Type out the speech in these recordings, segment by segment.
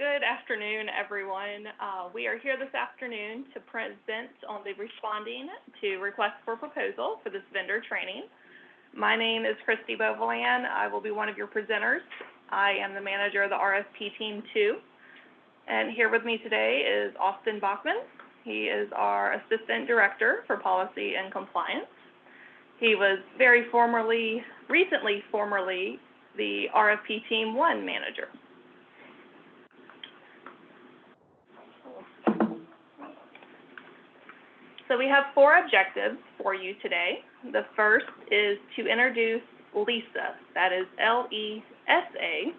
Good afternoon, everyone. We are here this afternoon to present on the responding to requests for proposal for this vendor training. My name is Christy Beauvolan. I will be one of your presenters. I am the manager of the RFP Team 2. And here with me today is Austin Bachman. He is our Assistant Director for Policy and Compliance. He was recently formerly the RFP Team 1 manager. So we have 4 objectives for you today. The first is to introduce LISA, that is L-E-S-A.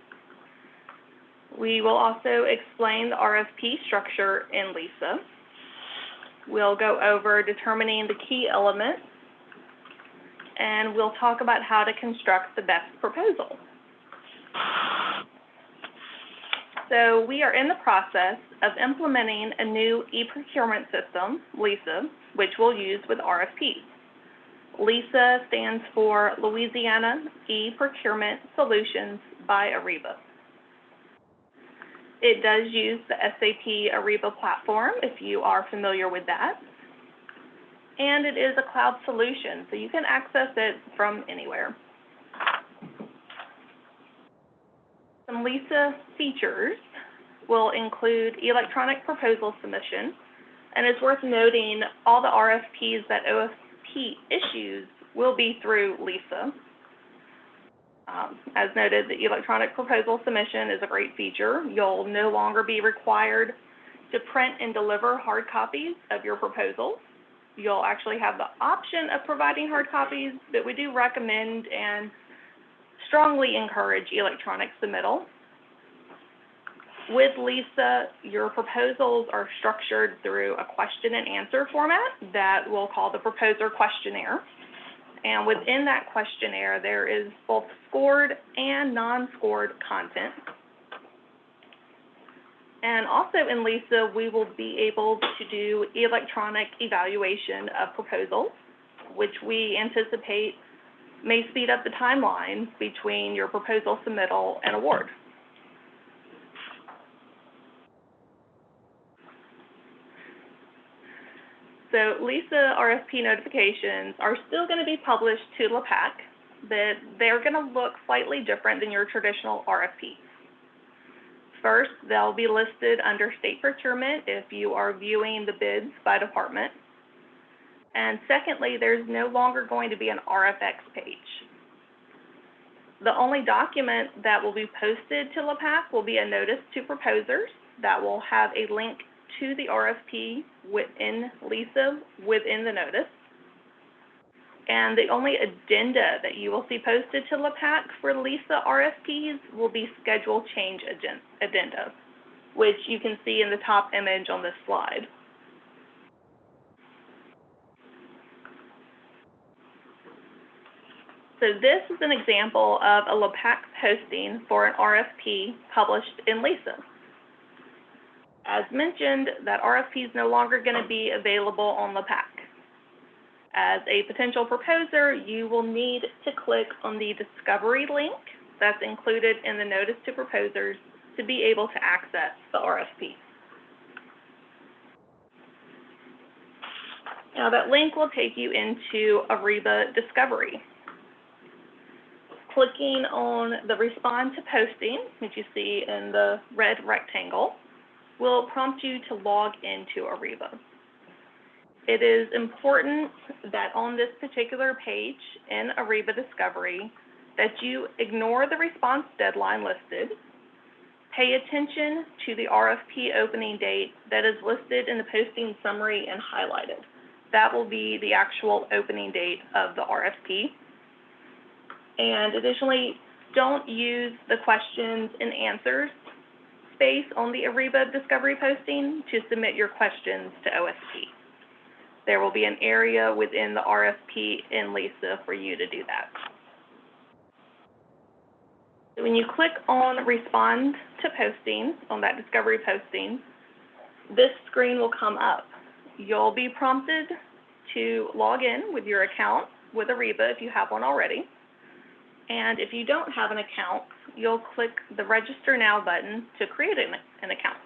We will also explain the RFP structure in LISA. We'll go over determining the key elements, and we'll talk about how to construct the best proposal. So we are in the process of implementing a new e-procurement system, LISA, which we'll use with RFPs. LISA stands for Louisiana E-Procurement Solutions by Ariba. It does use the SAP Ariba platform, if you are familiar with that. And it is a cloud solution, so you can access it from anywhere. Some LISA features will include electronic proposal submission, and it's worth noting all the RFPs that OFP issues will be through LISA. As noted, the electronic proposal submission is a great feature. You'll no longer be required to print and deliver hard copies of your proposals. You'll actually have the option of providing hard copies, but we do recommend and strongly encourage electronic submittal. With LISA, your proposals are structured through a question and answer format that we'll call the proposer questionnaire. And within that questionnaire, there is both scored and non-scored content. And also in LISA, we will be able to do electronic evaluation of proposals, which we anticipate may speed up the timeline between your proposal submittal and award. So LISA RFP notifications are still going to be published to LAPAC, but they're going to look slightly different than your traditional RFPs. First, they'll be listed under state procurement if you are viewing the bids by department. And secondly, there's no longer going to be an RFX page. The only document that will be posted to LAPAC will be a notice to proposers that will have a link to the RFP within LISA within the notice. And the only addenda that you will see posted to LAPAC for LISA RFPs will be schedule change addenda, which you can see in the top image on this slide. So this is an example of a LAPAC posting for an RFP published in LISA. As mentioned, that RFP is no longer going to be available on LAPAC. As a potential proposer, you will need to click on the discovery link that's included in the notice to proposers to be able to access the RFP. Now that link will take you into Ariba Discovery. Clicking on the Respond to Posting, which you see in the red rectangle, will prompt you to log into Ariba. It is important that on this particular page in Ariba Discovery that you ignore the response deadline listed, pay attention to the RFP opening date that is listed in the posting summary and highlighted. That will be the actual opening date of the RFP. And additionally, don't use the questions and answers space on the Ariba Discovery posting to submit your questions to OSP. There will be an area within the RFP in LISA for you to do that. So when you click on Respond to Posting on that Discovery posting, this screen will come up. You'll be prompted to log in with your account with Ariba if you have one already. And if you don't have an account, you'll click the Register Now button to create an account.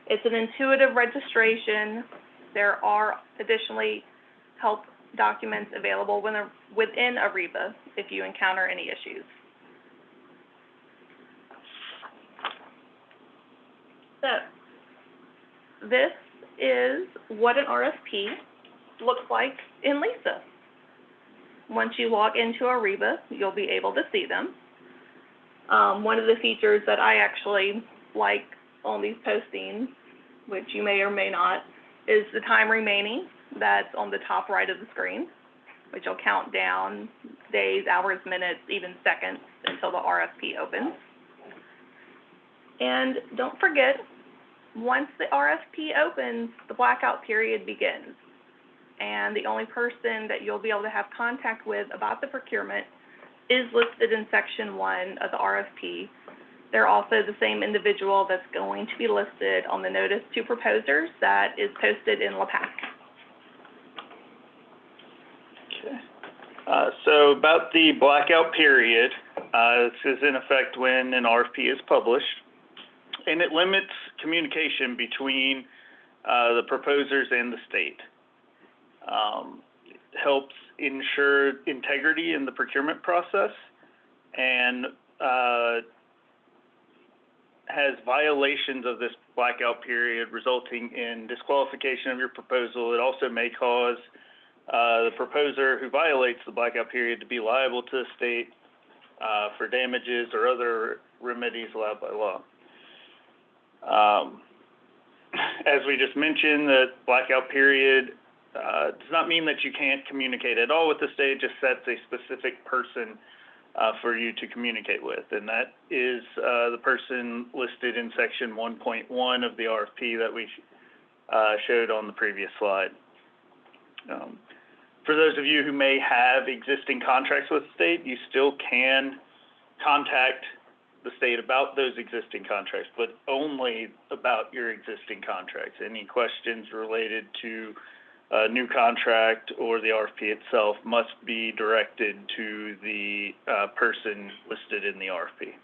It's an intuitive registration. There are additionally help documents available within Ariba if you encounter any issues. So this is what an RFP looks like in Lisa. Once you log into Ariba, you'll be able to see them. One of the features that I actually like on these postings, which you may or may not, is the time remaining. That's on the top right of the screen, which will count down days, hours, minutes, even seconds until the RFP opens. And don't forget, once the RFP opens, the blackout period begins. And the only person that you'll be able to have contact with about the procurement is listed in Section 1 of the RFP. They're also the same individual that's going to be listed on the notice to proposers that is posted in LAPAC. Okay. So about the blackout period, this is in effect when an RFP is published, and it limits communication between the proposers and the state. Helps ensure integrity in the procurement process, and has violations of this blackout period resulting in disqualification of your proposal. It also may cause the proposer who violates the blackout period to be liable to the state for damages or other remedies allowed by law. As we just mentioned, the blackout period does not mean that you can't communicate at all with the state. It just sets a specific person for you to communicate with, and that is the person listed in Section 1.1 of the RFP that we showed on the previous slide. For those of you who may have existing contracts with the state, you still can contact the state about those existing contracts, but only about your existing contracts. Any questions related to a new contract or the RFP itself must be directed to the person listed in the RFP.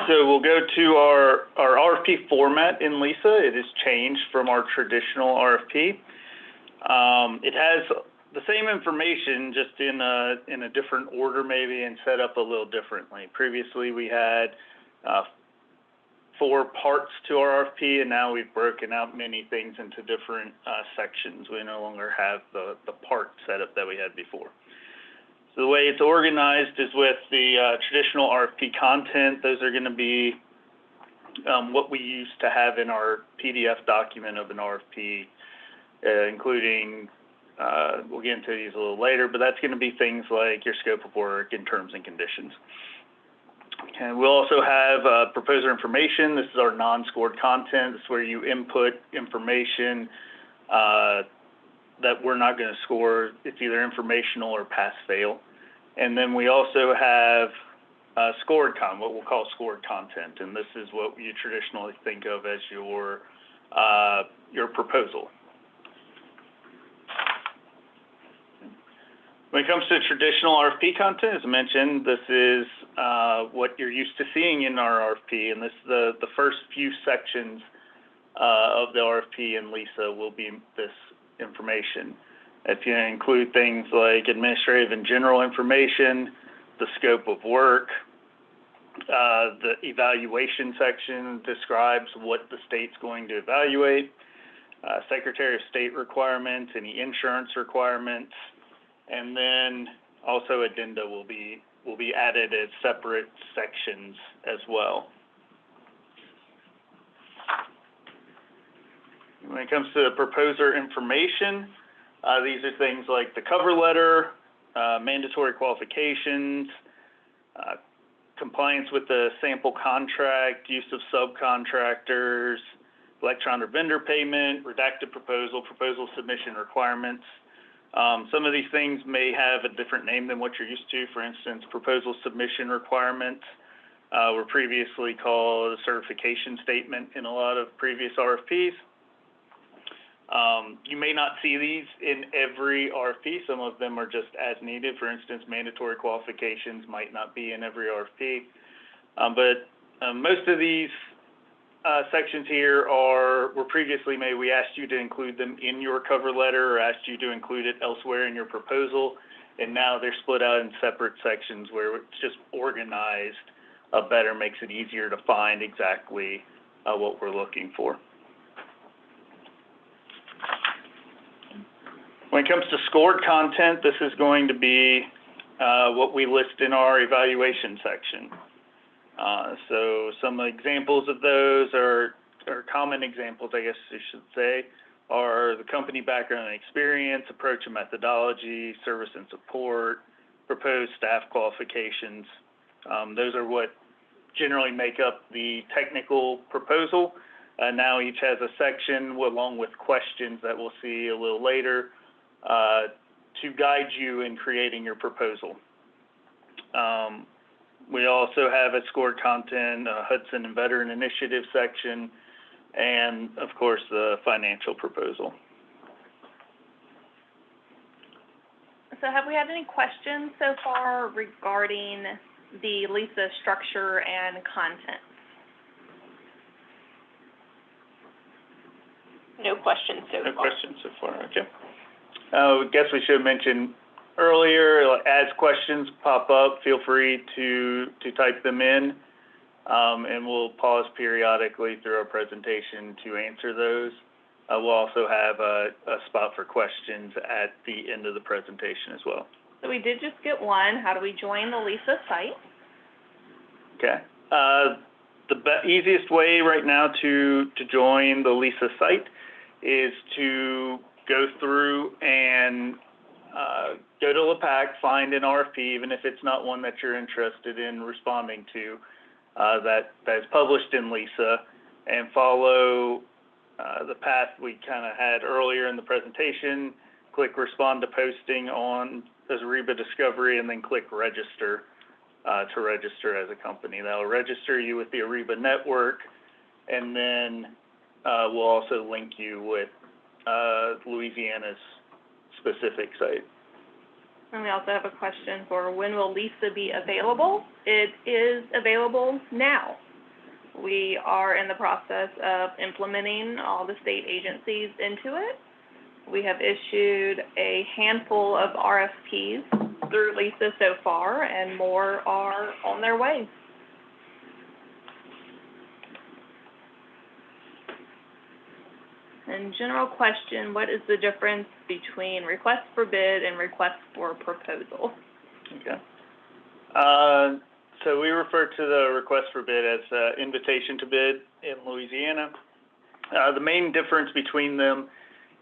So we'll go to our RFP format in Lisa. It has changed from our traditional RFP. It has the same information, just in a different order maybe, and set up a little differently. Previously we had 4 parts to our RFP, and now we've broken out many things into different sections. We no longer have the part setup that we had before. So the way it's organized is with the traditional RFP content. Those are going to be what we used to have in our PDF document of an RFP, including, we'll get into these a little later, but that's going to be things like your scope of work and terms and conditions. And we'll also have proposer information. This is our non-scored content. This is where you input information that we're not going to score. It's either informational or pass-fail. And then we also have scored content, what we'll call scored content. And this is what you traditionally think of as your proposal. When it comes to traditional RFP content, as I mentioned, this is what you're used to seeing in our RFP, and this the first few sections of the RFP in Lisa will be this information. If you include things like administrative and general information, the scope of work, the evaluation section describes what the state's going to evaluate, Secretary of State requirements, any insurance requirements, and then also addenda will be added as separate sections as well. When it comes to the proposer information, these are things like the cover letter, mandatory qualifications, compliance with the sample contract, use of subcontractors, electronic vendor payment, redacted proposal, proposal submission requirements. Some of these things may have a different name than what you're used to. For instance, proposal submission requirements were previously called a certification statement in a lot of previous RFPs. You may not see these in every RFP. Some of them are just as needed. For instance, mandatory qualifications might not be in every RFP. But most of these sections here were previously made. We asked you to include them in your cover letter or asked you to include it elsewhere in your proposal. And now they're split out in separate sections where it's just organized better, makes it easier to find exactly what we're looking for. When it comes to scored content, this is going to be what we list in our evaluation section. So some examples of those are common examples, I guess I should say, are the company background and experience, approach and methodology, service and support, proposed staff qualifications. Those are what generally make up the technical proposal. Now each has a section along with questions that we'll see a little later to guide you in creating your proposal. We also have a scored content, Hudson and Veteran Initiative section, and of course the financial proposal. So have we had any questions so far regarding the LISA structure and content? No questions so far. No questions so far, okay. I guess we should mention earlier, as questions pop up, feel free to type them in, and we'll pause periodically through our presentation to answer those. We'll also have a spot for questions at the end of the presentation as well. So we did just get one. How do we join the LISA site? Okay. The easiest way right now to join the LISA site is to go through and go to LPAC, find an RFP, even if it's not one that you're interested in responding to, that is published in LISA, and follow the path we kind of had earlier in the presentation. Click respond to posting on as Ariba Discovery, and then click register to register as a company. That'll register you with the Ariba network, and then we'll also link you with Louisiana's specific site. And we also have a question for when will LISA be available? It is available now. We are in the process of implementing all the state agencies into it. We have issued a handful of RFPs through LISA so far, and more are on their way. And general question, what is the difference between request for bid and request for proposal? Okay. So we refer to the request for bid as invitation to bid in Louisiana. The main difference between them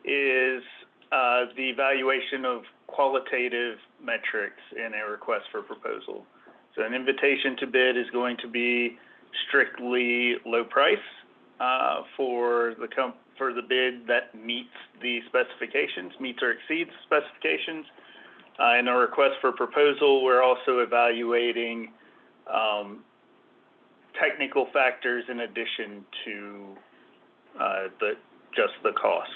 is the evaluation of qualitative metrics in a request for proposal. So an invitation to bid is going to be strictly low price for the bid that meets the specifications, meets or exceeds specifications. In a request for proposal, we're also evaluating technical factors in addition to just the cost.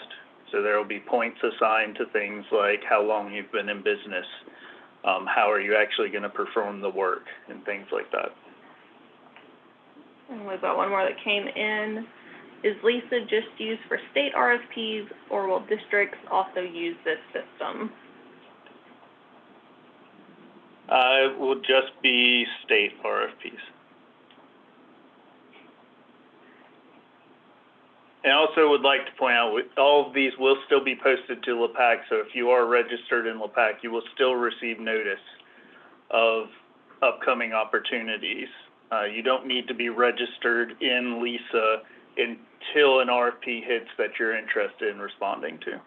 So there will be points assigned to things like how long you've been in business, how are you actually going to perform the work, and things like that. And we've got one more that came in. Is LISA just used for state RFPs, or will districts also use this system? It will just be state RFPs. And I also would like to point out, all of these will still be posted to LPAC, so if you are registered in LPAC, you will still receive notice of upcoming opportunities. You don't need to be registered in LISA until an RFP hits that you're interested in responding to.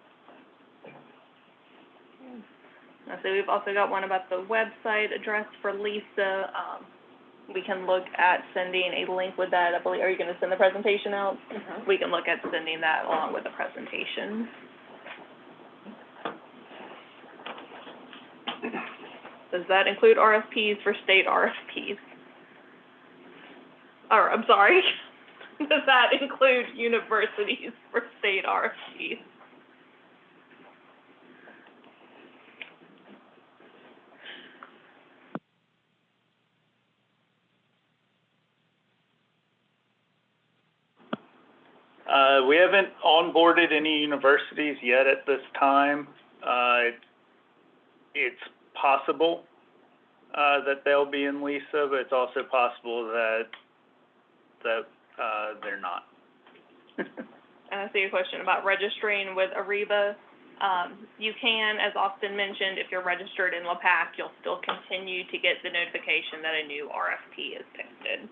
So we've also got one about the website address for LISA. We can look at sending a link with that. I believe, are you going to send the presentation out? Mm-hmm. We can look at sending that along with the presentation. Does that include RFPs for state RFPs? Or, I'm sorry, does that include universities for state RFPs? We haven't onboarded any universities yet at this time. It's possible that they'll be in LISA, but it's also possible that they're not. And I see a question about registering with Ariba. You can, as Austin mentioned, if you're registered in LAPAC, you'll still continue to get the notification that a new RFP is texted.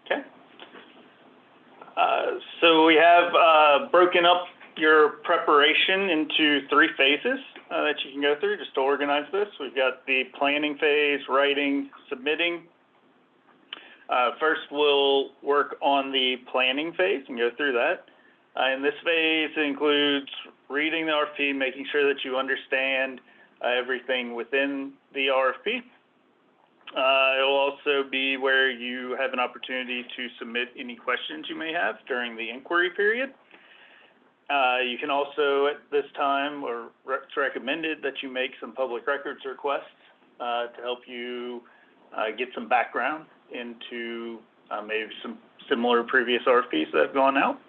Okay. So we have broken up your preparation into 3 phases that you can go through just to organize this. We've got the planning phase, writing, submitting. First, we'll work on the planning phase and go through that. In this phase, it includes reading the RFP, making sure that you understand everything within the RFP. It'll also be where you have an opportunity to submit any questions you may have during the inquiry period. You can also, at this time, or it's recommended that you make some public records requests to help you get some background into maybe some similar previous RFPs that have gone out.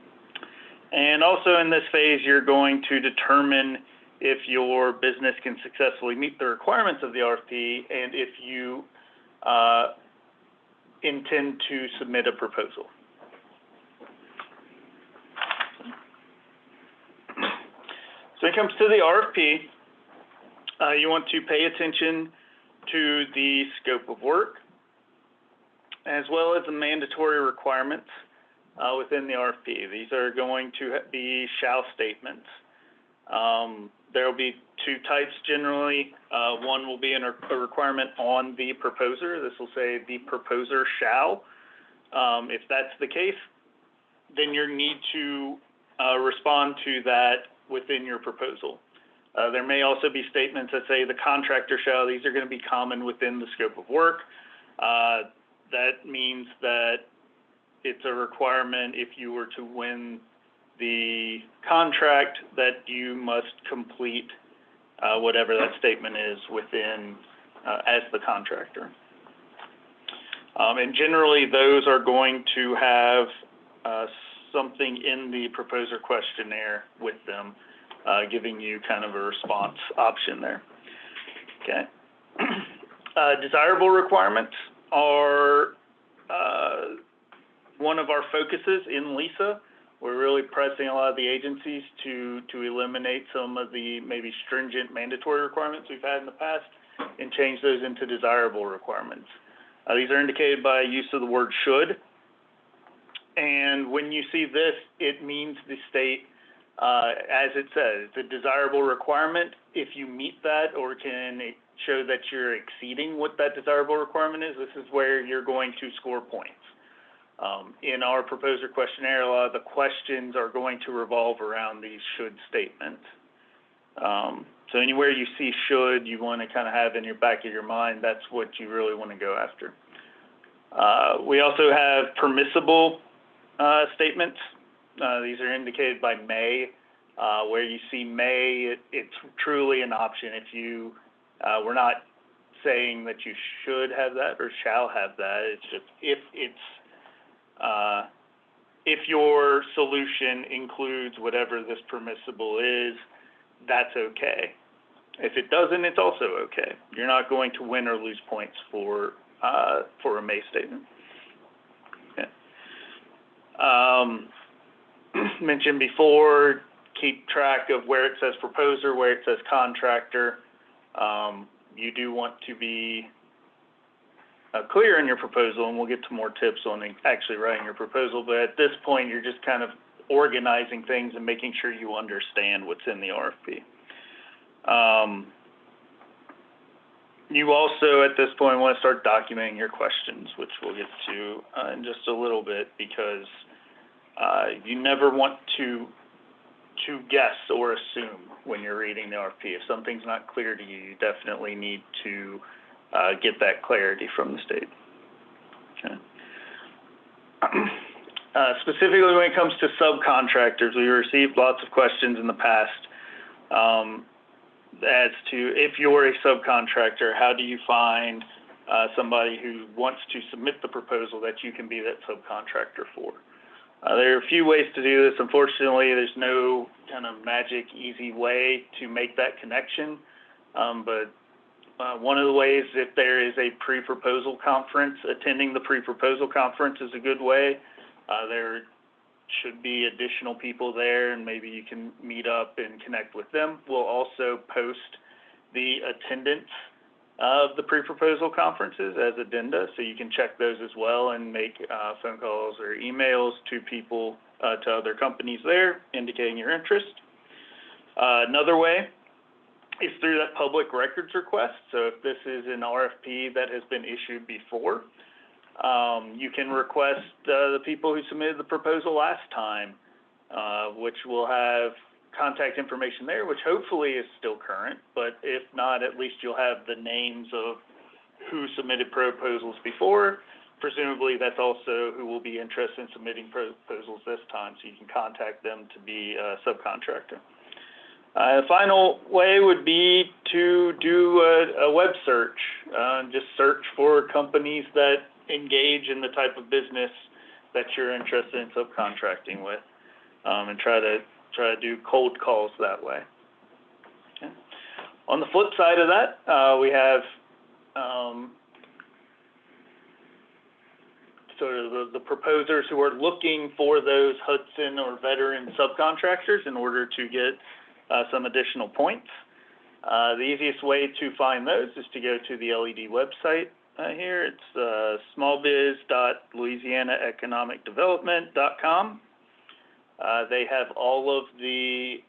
And also in this phase, you're going to determine if your business can successfully meet the requirements of the RFP and if you intend to submit a proposal. So when it comes to the RFP, you want to pay attention to the scope of work, as well as the mandatory requirements within the RFP. These are going to be shall statements. There will be 2 types generally. One will be a requirement on the proposer. This will say the proposer shall. If that's the case, then you need to respond to that within your proposal. There may also be statements that say the contractor shall. These are going to be common within the scope of work. That means that it's a requirement if you were to win the contract that you must complete whatever that statement is within as the contractor. And generally those are going to have something in the proposer questionnaire with them, giving you kind of a response option there. Okay. Desirable requirements are one of our focuses in LISA. We're really pressing a lot of the agencies to eliminate some of the maybe stringent mandatory requirements we've had in the past and change those into desirable requirements. These are indicated by use of the word should. And when you see this, it means the state, as it says, the desirable requirement. If you meet that or can show that you're exceeding what that desirable requirement is, this is where you're going to score points. In our proposer questionnaire, a lot of the questions are going to revolve around these should statements. So anywhere you see should, you want to kind of have in your back of your mind, that's what you really want to go after. We also have permissible statements. These are indicated by may. Where you see may, it's truly an option. If you, we're not saying that you should have that or shall have that. It's just if your solution includes whatever this permissible is, that's okay. If it doesn't, it's also okay. You're not going to win or lose points for a may statement. Okay. Mentioned before, keep track of where it says proposer, where it says contractor. You do want to be clear in your proposal, and we'll get to more tips on actually writing your proposal, but at this point, you're just kind of organizing things and making sure you understand what's in the RFP. You also, at this point, want to start documenting your questions, which we'll get to in just a little bit, because you never want to guess or assume when you're reading the RFP. If something's not clear to you, you definitely need to get that clarity from the state. Okay. Specifically when it comes to subcontractors, we received lots of questions in the past as to if you're a subcontractor, how do you find somebody who wants to submit the proposal that you can be that subcontractor for. There are a few ways to do this. Unfortunately, there's no kind of magic, easy way to make that connection. But one of the ways, if there is a pre-proposal conference, attending the pre-proposal conference is a good way. There should be additional people there, and maybe you can meet up and connect with them. We'll also post the attendance of the pre-proposal conferences as addenda, so you can check those as well and make phone calls or emails to people, to other companies there, indicating your interest. Another way is through that public records request. So if this is an RFP that has been issued before, you can request the people who submitted the proposal last time, which will have contact information there, which hopefully is still current, but if not, at least you'll have the names of who submitted proposals before. Presumably that's also who will be interested in submitting proposals this time, so you can contact them to be a subcontractor. The final way would be to do a web search, just search for companies that engage in the type of business that you're interested in subcontracting with, and try to do cold calls that way. Okay. On the flip side of that, we have sort of the proposers who are looking for those Hudson or veteran subcontractors in order to get some additional points. The easiest way to find those is to go to the LED website here. It's smallbiz.louisianaeconomicdevelopment.com. They have all of the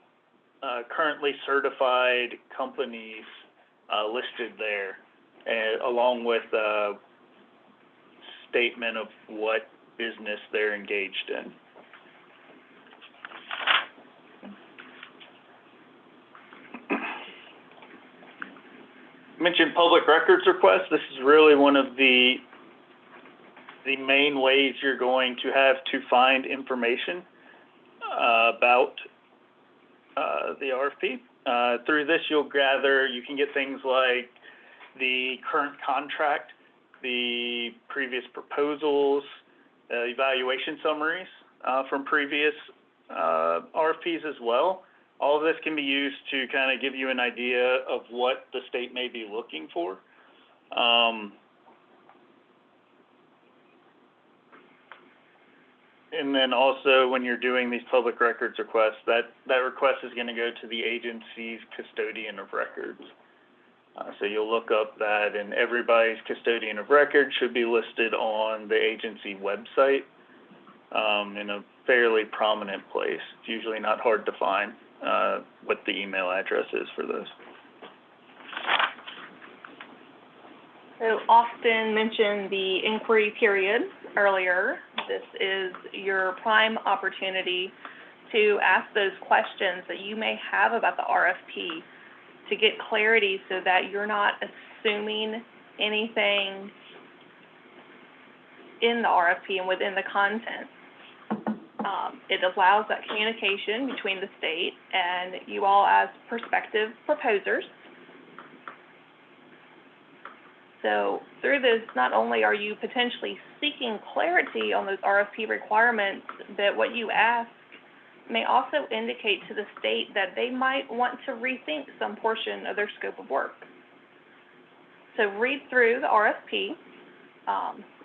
currently certified companies listed there, along with a statement of what business they're engaged in. Mentioned public records requests. This is really one of the main ways you're going to have to find information about the RFP. Through this, you can get things like the current contract, the previous proposals, evaluation summaries from previous RFPs as well. All of this can be used to kind of give you an idea of what the state may be looking for. And then also, when you're doing these public records requests, that request is going to go to the agency's custodian of records. So you'll look up that, and everybody's custodian of record should be listed on the agency website in a fairly prominent place. It's usually not hard to find what the email address is for those. So Austin mentioned the inquiry period earlier. This is your prime opportunity to ask those questions that you may have about the RFP to get clarity so that you're not assuming anything in the RFP and within the content. It allows that communication between the state and you all as prospective proposers. So through this, not only are you potentially seeking clarity on those RFP requirements, but what you ask may also indicate to the state that they might want to rethink some portion of their scope of work. So read through the RFP.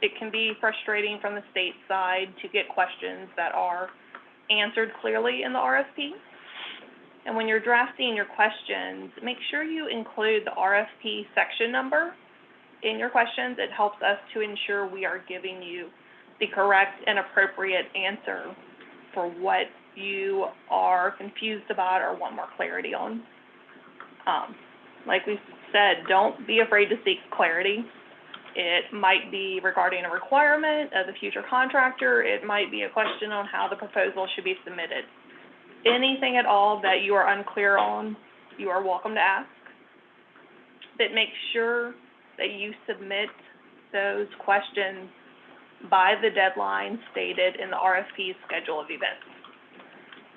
It can be frustrating from the state side to get questions that are answered clearly in the RFP. And when you're drafting your questions, make sure you include the RFP section number in your questions. It helps us to ensure we are giving you the correct and appropriate answer for what you are confused about or want more clarity on. Like we said, don't be afraid to seek clarity. It might be regarding a requirement of the future contractor. It might be a question on how the proposal should be submitted. Anything at all that you are unclear on, you are welcome to ask. But make sure that you submit those questions by the deadline stated in the RFP schedule of events.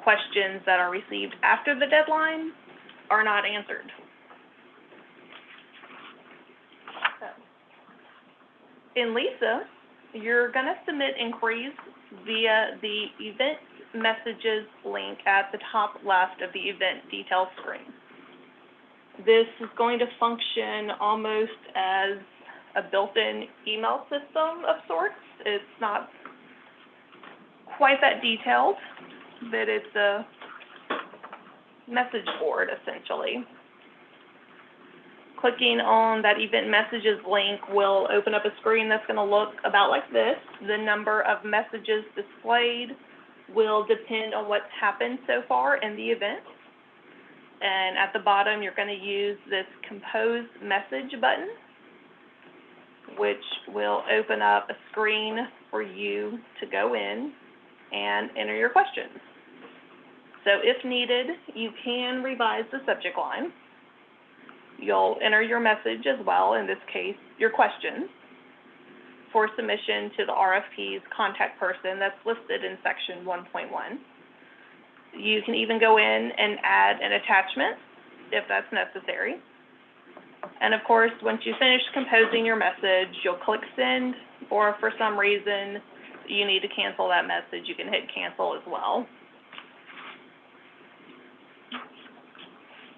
Questions that are received after the deadline are not answered. In Lisa, you're going to submit inquiries via the event messages link at the top left of the event details screen. This is going to function almost as a built-in email system of sorts. It's not quite that detailed, but it's a message board essentially. Clicking on that event messages link will open up a screen that's going to look about like this. The number of messages displayed will depend on what's happened so far in the event. And at the bottom, you're going to use this compose message button, which will open up a screen for you to go in and enter your questions. So if needed, you can revise the subject line. You'll enter your message as well, in this case, your questions, for submission to the RFP's contact person that's listed in section 1.1. You can even go in and add an attachment if that's necessary. And of course, once you finish composing your message, you'll click send, or if for some reason you need to cancel that message, you can hit cancel as well.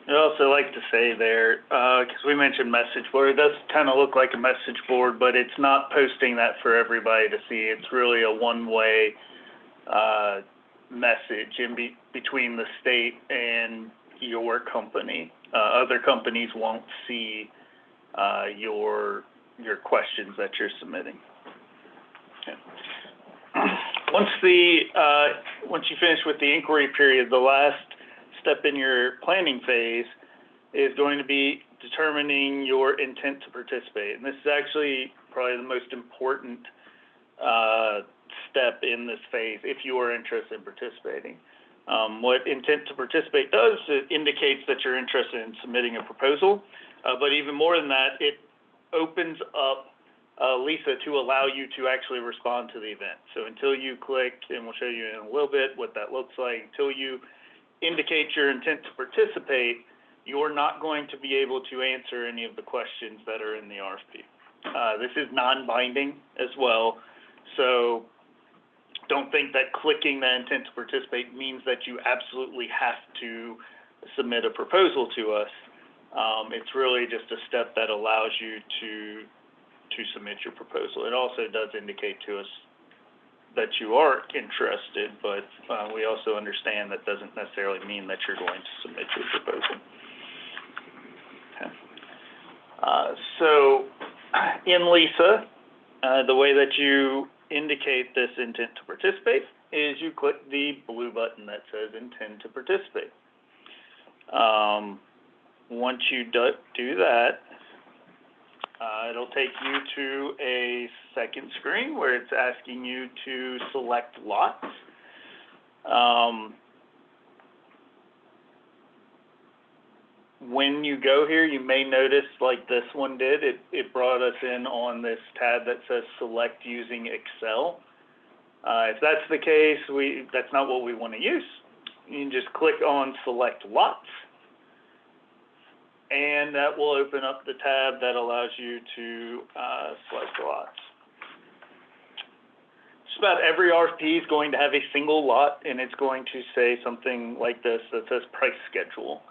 I'd also like to say there, because we mentioned message board, it does kind of look like a message board, but it's not posting that for everybody to see. It's really a one-way message between the state and your company. Other companies won't see your questions that you're submitting. Okay. Once you finish with the inquiry period, the last step in your planning phase is going to be determining your intent to participate. And this is actually probably the most important step in this phase if you are interested in participating. What intent to participate does, it indicates that you're interested in submitting a proposal, but even more than that, it opens up Lisa to allow you to actually respond to the event. So until you click, and we'll show you in a little bit what that looks like, until you indicate your intent to participate, you're not going to be able to answer any of the questions that are in the RFP. This is non-binding as well, so don't think that clicking that intent to participate means that you absolutely have to submit a proposal to us. It's really just a step that allows you to submit your proposal. It also does indicate to us that you are interested, but we also understand that doesn't necessarily mean that you're going to submit your proposal. Okay. So in Lisa, the way that you indicate this intent to participate is you click the blue button that says intend to participate. Once you do that, it'll take you to a second screen where it's asking you to select lots. When you go here, you may notice, like this one did, it brought us in on this tab that says select using Excel. If that's the case, that's not what we want to use. You can just click on select lots, and that will open up the tab that allows you to select lots. Just about every RFP is going to have a single lot, and it's going to say something like this that says price schedule.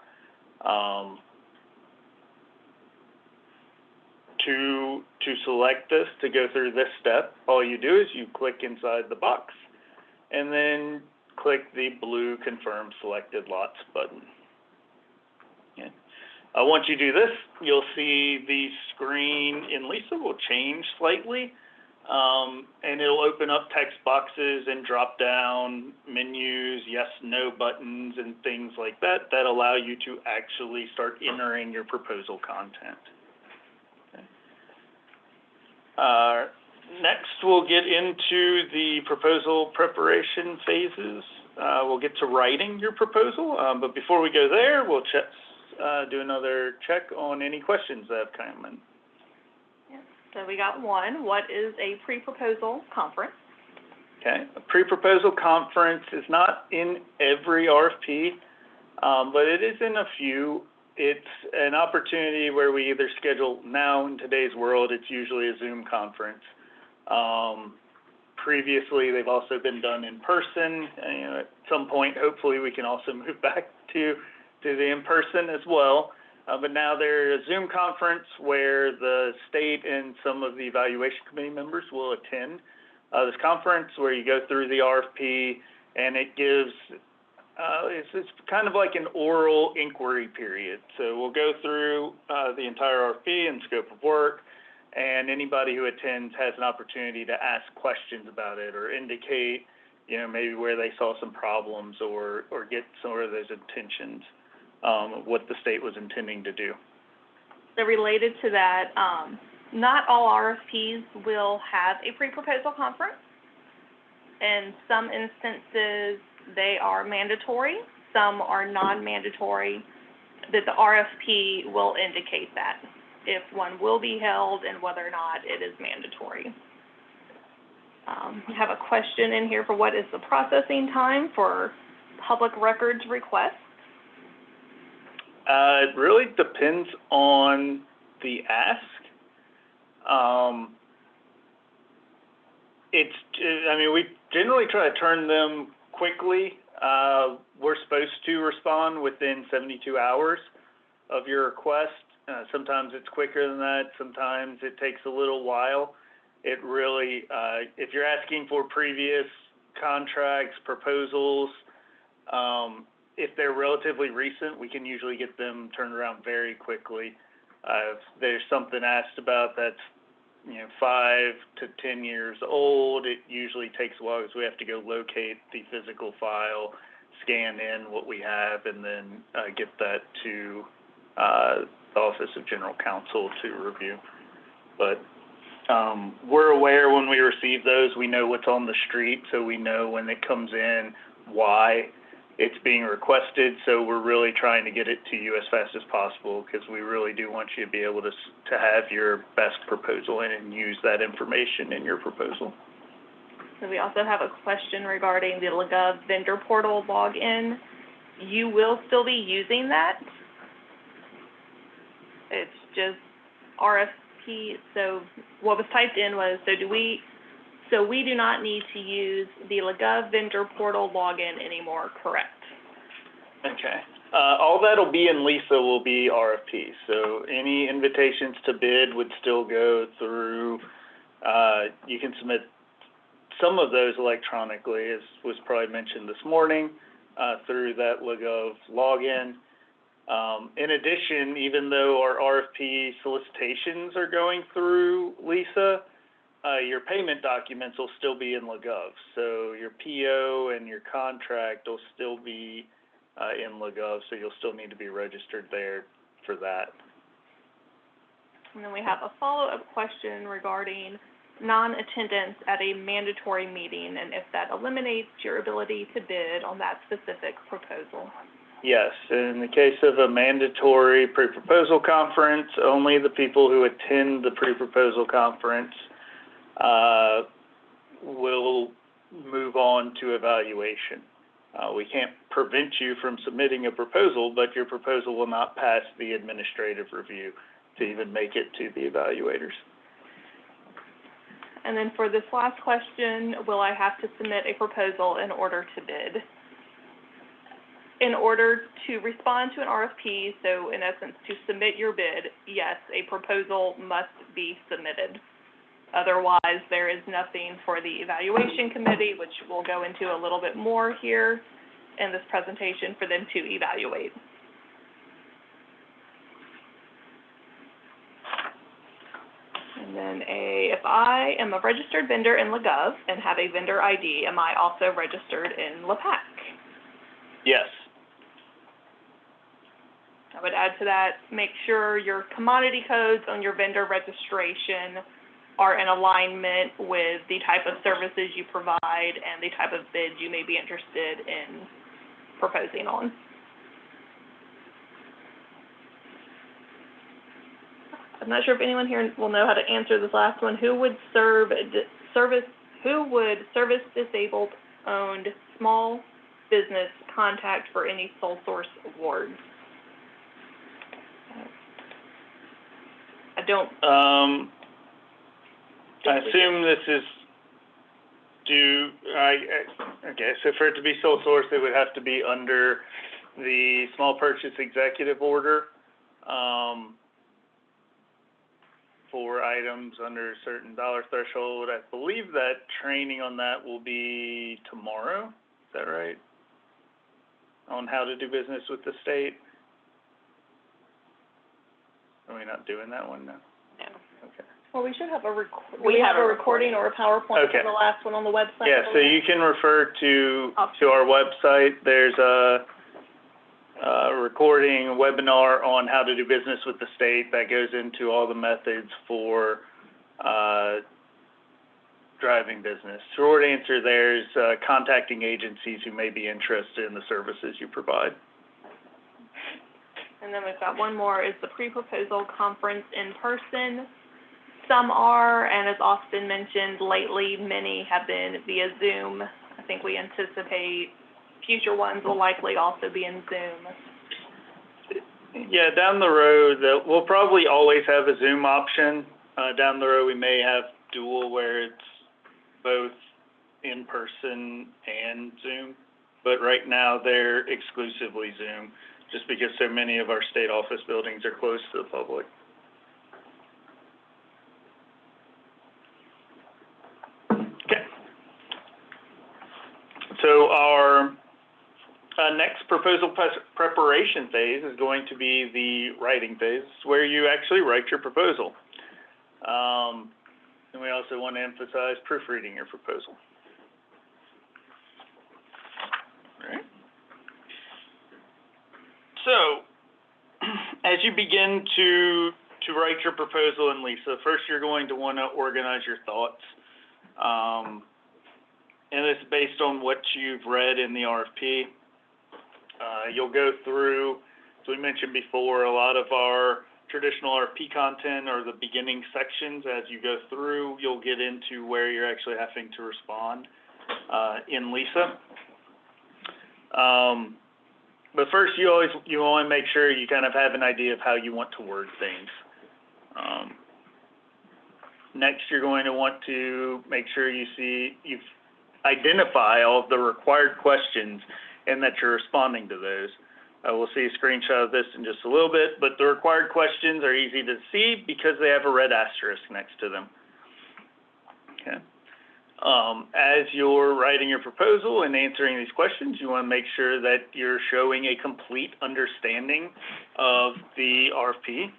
To select this, to go through this step, all you do is you click inside the box, and then click the blue confirm selected lots button. Okay. Once you do this, you'll see the screen in Lisa will change slightly, and it'll open up text boxes and drop down menus, yes, no buttons, and things like that that allow you to actually start entering your proposal content. Okay. Next, we'll get into the proposal preparation phases. We'll get to writing your proposal, but before we go there, we'll do another check on any questions that have come in. Yeah. So we got one. What is a pre-proposal conference? Okay. A pre-proposal conference is not in every RFP, but it is in a few. It's an opportunity where we either schedule, now in today's world, it's usually a Zoom conference, Previously, they've also been done in person. At some point, hopefully, we can also move back to the in-person as well. But now there's a Zoom conference where the state and some of the evaluation committee members will attend this conference where you go through the RFP, and it gives, it's kind of like an oral inquiry period. So we'll go through the entire RFP and scope of work, and anybody who attends has an opportunity to ask questions about it or indicate, maybe where they saw some problems or get some of those intentions, what the state was intending to do. So related to that, not all RFPs will have a pre-proposal conference. In some instances, they are mandatory. Some are non-mandatory, that the RFP will indicate that, if one will be held and whether or not it is mandatory. We have a question in here for what is the processing time for public records requests? It really depends on the ask. We generally try to turn them quickly. We're supposed to respond within 72 hours of your request. Sometimes it's quicker than that. Sometimes it takes a little while. It really, if you're asking for previous contracts, proposals, if they're relatively recent, we can usually get them turned around very quickly. If there's something asked about that's 5 to 10 years old, it usually takes a while because we have to go locate the physical file, scan in what we have, and then get that to the Office of General Counsel to review. But we're aware when we receive those, we know what's on the street, so we know when it comes in, why it's being requested. So we're really trying to get it to you as fast as possible because we really do want you to be able to have your best proposal in and use that information in your proposal. So we also have a question regarding the LeGov vendor portal login. You will still be using that. It's just RFP. So what was typed in was, so we do not need to use the LeGov vendor portal login anymore, correct? Okay. All that'll be in LISA will be RFP. So any invitations to bid would still go through, you can submit some of those electronically, as was probably mentioned this morning, through that LeGov login. In addition, even though our RFP solicitations are going through LISA, your payment documents will still be in LeGov. So your PO and your contract will still be in LeGov, so you'll still need to be registered there for that. And then we have a follow-up question regarding non-attendance at a mandatory meeting and if that eliminates your ability to bid on that specific proposal. Yes, in the case of a mandatory pre-proposal conference, only the people who attend the pre-proposal conference will move on to evaluation. We can't prevent you from submitting a proposal, but your proposal will not pass the administrative review to even make it to the evaluators. And then for this last question, will I have to submit a proposal in order to bid? In order to respond to an RFP, so in essence, to submit your bid, yes, a proposal must be submitted. Otherwise, there is nothing for the evaluation committee, which we'll go into a little bit more here in this presentation, for them to evaluate. And then if I am a registered vendor in LeGov and have a vendor ID, am I also registered in LePAC? Yes. I would add to that, make sure your commodity codes on your vendor registration are in alignment with the type of services you provide and the type of bids you may be interested in proposing on. I'm not sure if anyone here will know how to answer this last one. Who would service disabled owned small business contact for any sole source awards? I I assume this is okay, so for it to be sole source, it would have to be under the small purchase executive order, for items under a certain dollar threshold. I believe that training on that will be tomorrow, is that right? On how to do business with the state? Are we not doing that one now? No. Okay. Well, we should have a We have a recording or a PowerPoint Okay. for the last one on the website. Yeah, so you can refer to our website. There's a recording, a webinar on how to do business with the state that goes into all the methods for driving business. Short answer there is contacting agencies who may be interested in the services you provide. And then we've got one more, is the pre-proposal conference in person. Some are, and as Austin mentioned, lately, many have been via Zoom. I think we anticipate future ones will likely also be in Zoom. Yeah, down the road, we'll probably always have a Zoom option. Down the road, we may have dual where it's both in person and Zoom. But right now, they're exclusively Zoom, just because so many of our state office buildings are closed to the public. Okay. So our next proposal preparation phase is going to be the writing phase, where you actually write your proposal. And we also want to emphasize proofreading your proposal. All right. So, as you begin to write your proposal in Lisa, first you're going to want to organize your thoughts. And it's based on what you've read in the RFP. You'll go through, as we mentioned before, a lot of our traditional RFP content or the beginning sections. As you go through, you'll get into where you're actually having to respond in Lisa. But first, you want to make sure you kind of have an idea of how you want to word things. Next, you're going to want to make sure you identify all of the required questions and that you're responding to those. We'll see a screenshot of this in just a little bit, but the required questions are easy to see because they have a red asterisk next to them. Okay. As you're writing your proposal and answering these questions, you want to make sure that you're showing a complete understanding of the RFP,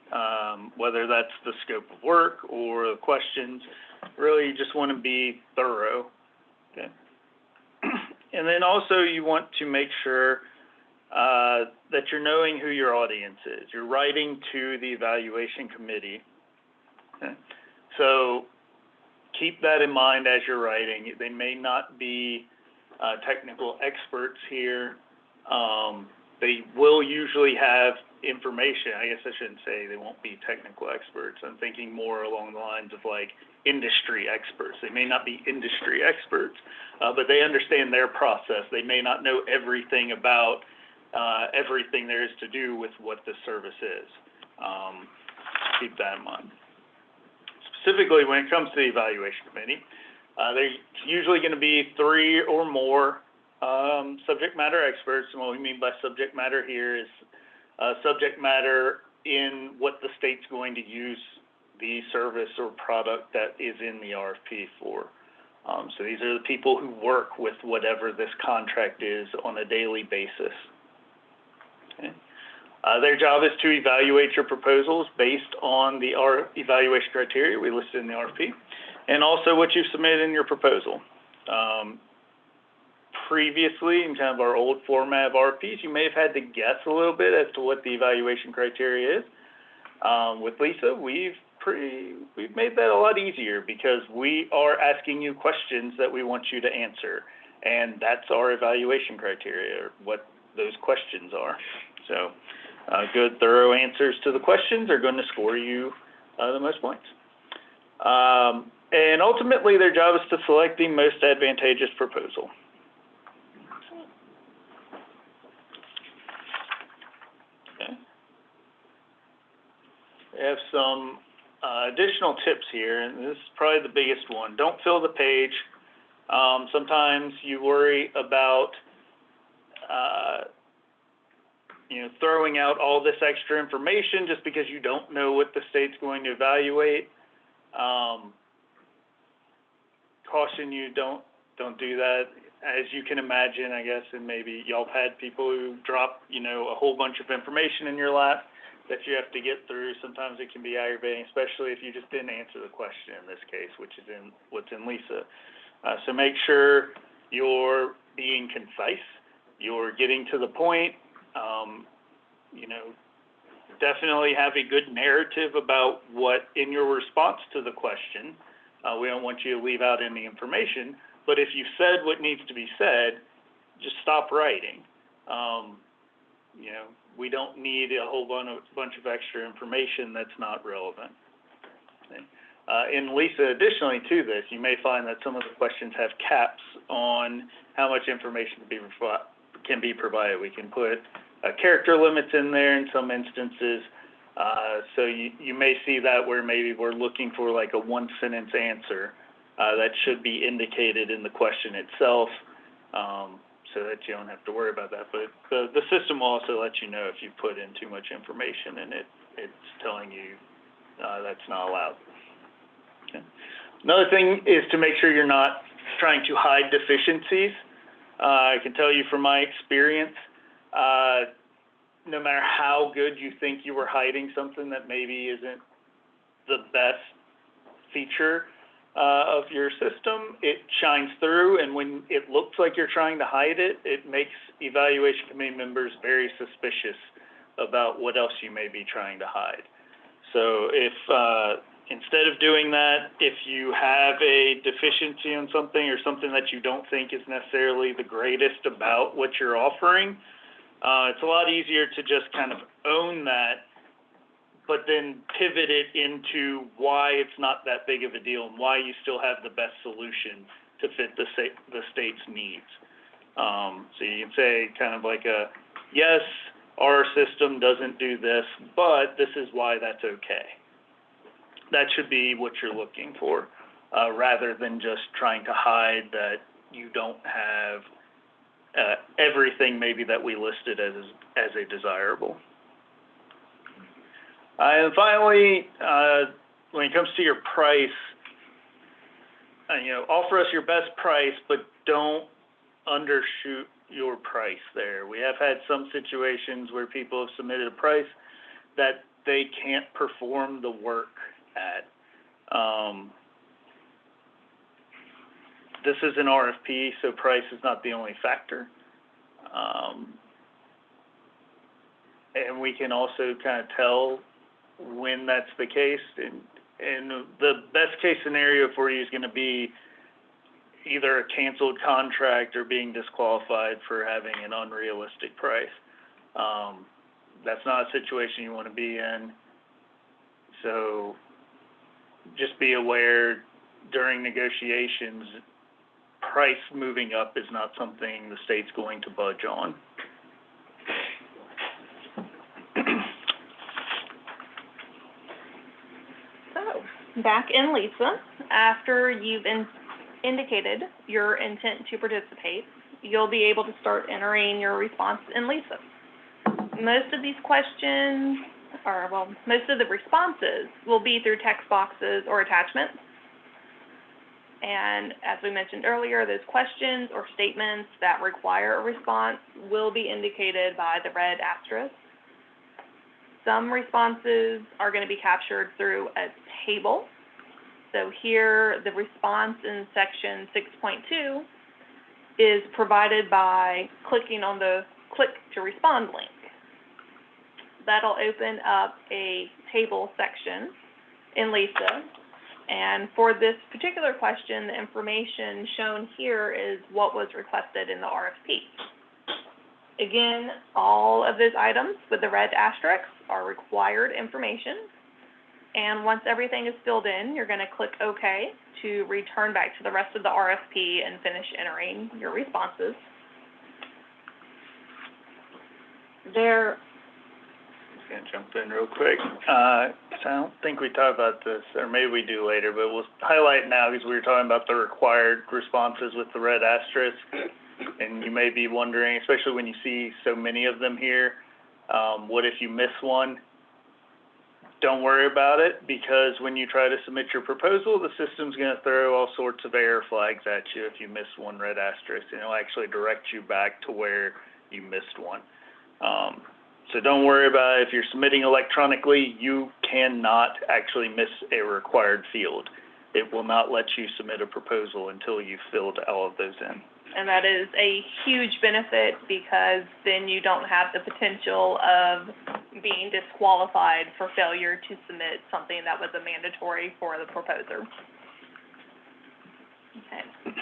whether that's the scope of work or the questions. Really, you just want to be thorough. Okay. And then also you want to make sure that you're knowing who your audience is. You're writing to the evaluation committee. Okay. So keep that in mind as you're writing. They may not be technical experts here. They will usually have information. I guess I shouldn't say they won't be technical experts. I'm thinking more along the lines of like industry experts. They may not be industry experts, but they understand their process. They may not know everything about everything there is to do with what the service is. Keep that in mind. Specifically, when it comes to the evaluation committee, there's usually going to be 3 or more subject matter experts. And what we mean by subject matter here is subject matter in what the state's going to use the service or product that is in the RFP for. So these are the people who work with whatever this contract is on a daily basis. Okay. Their job is to evaluate your proposals based on the evaluation criteria we listed in the RFP, and also what you've submitted in your proposal. Previously, in kind of our old format of RFPs, you may have had to guess a little bit as to what the evaluation criteria is. With Lisa, we've made that a lot easier because we are asking you questions that we want you to answer, and that's our evaluation criteria, or what those questions are. So good, thorough answers to the questions are going to score you the most points. And ultimately, their job is to select the most advantageous proposal. Okay. They have some additional tips here, and this is probably the biggest one. Don't fill the page. Sometimes you worry about, throwing out all this extra information just because you don't know what the state's going to evaluate. Caution you, don't do that. As you can imagine, I guess, and maybe y'all have had people who drop, a whole bunch of information in your lap that you have to get through. Sometimes it can be aggravating, especially if you just didn't answer the question in this case, which is what's in LISA. So make sure you're being concise, you're getting to the point, definitely have a good narrative about what in your response to the question. We don't want you to leave out any information, but if you've said what needs to be said, just stop writing. We don't need a whole bunch of extra information that's not relevant. Okay. In LISA, additionally to this, you may find that some of the questions have caps on how much information can be provided. We can put character limits in there in some instances. So you may see that where maybe we're looking for like a one-sentence answer that should be indicated in the question itself, so that you don't have to worry about that. But the system will also let you know if you put in too much information and it's telling you that's not allowed. Okay. Another thing is to make sure you're not trying to hide deficiencies. I can tell you from my experience, no matter how good you think you were hiding something that maybe isn't the best feature of your system, it shines through, and when it looks like you're trying to hide it, it makes evaluation committee members very suspicious about what else you may be trying to hide. So if instead of doing that, if you have a deficiency in something or something that you don't think is necessarily the greatest about what you're offering, it's a lot easier to just kind of own that, but then pivot it into why it's not that big of a deal and why you still have the best solution to fit the state's needs. So you can say kind of like yes, our system doesn't do this, but this is why that's okay. That should be what you're looking for, rather than just trying to hide that you don't have everything maybe that we listed as a desirable. And finally, when it comes to your price, offer us your best price, but don't undershoot your price there. We have had some situations where people have submitted a price that they can't perform the work at. This is an RFP, so price is not the only factor. And we can also kind of tell when that's the case. And the best case scenario for you is going to be either a canceled contract or being disqualified for having an unrealistic price. That's not a situation you want to be in. So just be aware during negotiations, price moving up is not something the state's going to budge on. So, back in LISA, after you've indicated your intent to participate, you'll be able to start entering your response in LISA. Most of these questions, most of the responses will be through text boxes or attachments. And as we mentioned earlier, those questions or statements that require a response will be indicated by the red asterisk. Some responses are going to be captured through a table. So here, the response in section 6.2 is provided by clicking on the Click to Respond link. That'll open up a table section in LISA. And for this particular question, the information shown here is what was requested in the RFP. Again, all of those items with the red asterisks are required information. And once everything is filled in, you're going to click OK to return back to the rest of the RFP and finish entering your responses. Gonna jump in real quick. So I don't think we talked about this, or maybe we do later, but we'll highlight now because we were talking about the required responses with the red asterisk. And you may be wondering, especially when you see so many of them here, what if you miss one? Don't worry about it, because when you try to submit your proposal, the system's gonna throw all sorts of error flags at you if you miss one red asterisk, and it'll actually direct you back to where you missed one. So don't worry about it. If you're submitting electronically, you cannot actually miss a required field. It will not let you submit a proposal until you've filled all of those in. And that is a huge benefit, because then you don't have the potential of being disqualified for failure to submit something that was a mandatory for the proposer. Okay.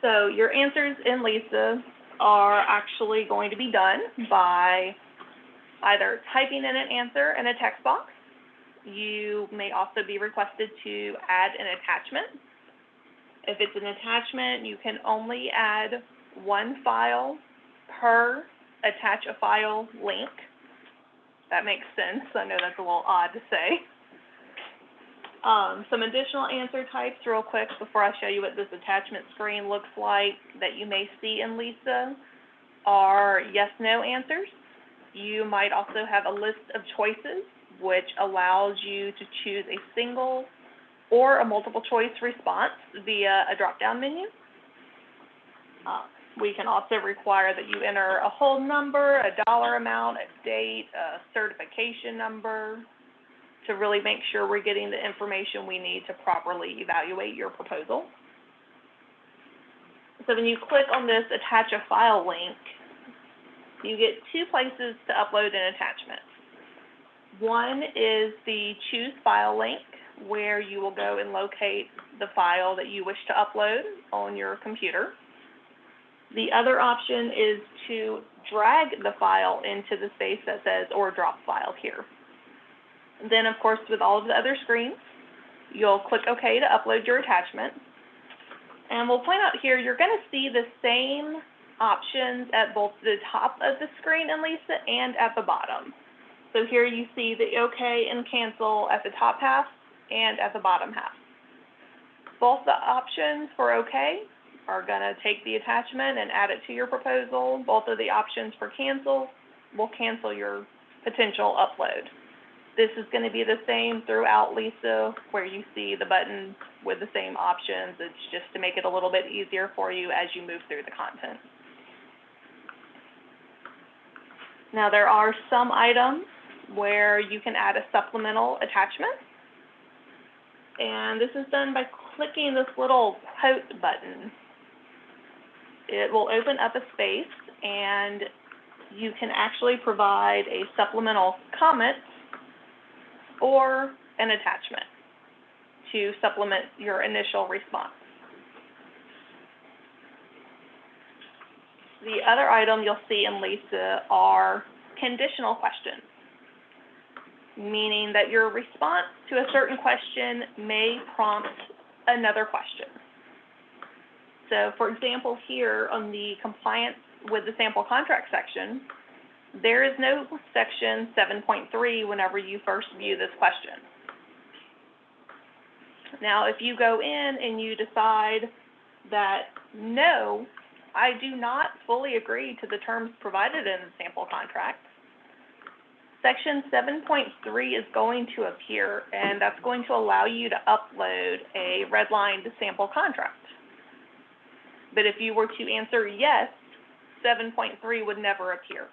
So your answers in LISA are actually going to be done by either typing in an answer in a text box. You may also be requested to add an attachment. If it's an attachment, you can only add one file per attach a file link. That makes sense. I know that's a little odd to say. Some additional answer types real quick before I show you what this attachment screen looks like that you may see in LISA are yes/no answers. You might also have a list of choices, which allows you to choose a single or a multiple choice response via a drop-down menu. We can also require that you enter a whole number, a dollar amount, a date, a certification number, to really make sure we're getting the information we need to properly evaluate your proposal. So when you click on this attach a file link, you get two places to upload an attachment. One is the choose file link, where you will go and locate the file that you wish to upload on your computer. The other option is to drag the file into the space that says or drop file here. Then, of course, with all of the other screens, you'll click OK to upload your attachment. And we'll point out here, you're going to see the same options at both the top of the screen in LISA and at the bottom. So here you see the OK and cancel at the top half and at the bottom half. Both the options for OK are going to take the attachment and add it to your proposal. Both of the options for cancel will cancel your potential upload. This is going to be the same throughout LISA, where you see the buttons with the same options. It's just to make it a little bit easier for you as you move through the content. Now, there are some items where you can add a supplemental attachment. And this is done by clicking this little quote button. It will open up a space, and you can actually provide a supplemental comment or an attachment to supplement your initial response. The other item you'll see in LISA are conditional questions, meaning that your response to a certain question may prompt another question. So, for example, here on the compliance with the sample contract section, there is no section 7.3 whenever you first view this question. Now, if you go in and you decide that, no, I do not fully agree to the terms provided in the sample contract, section 7.3 is going to appear, and that's going to allow you to upload a redlined sample contract. But if you were to answer yes, 7.3 would never appear.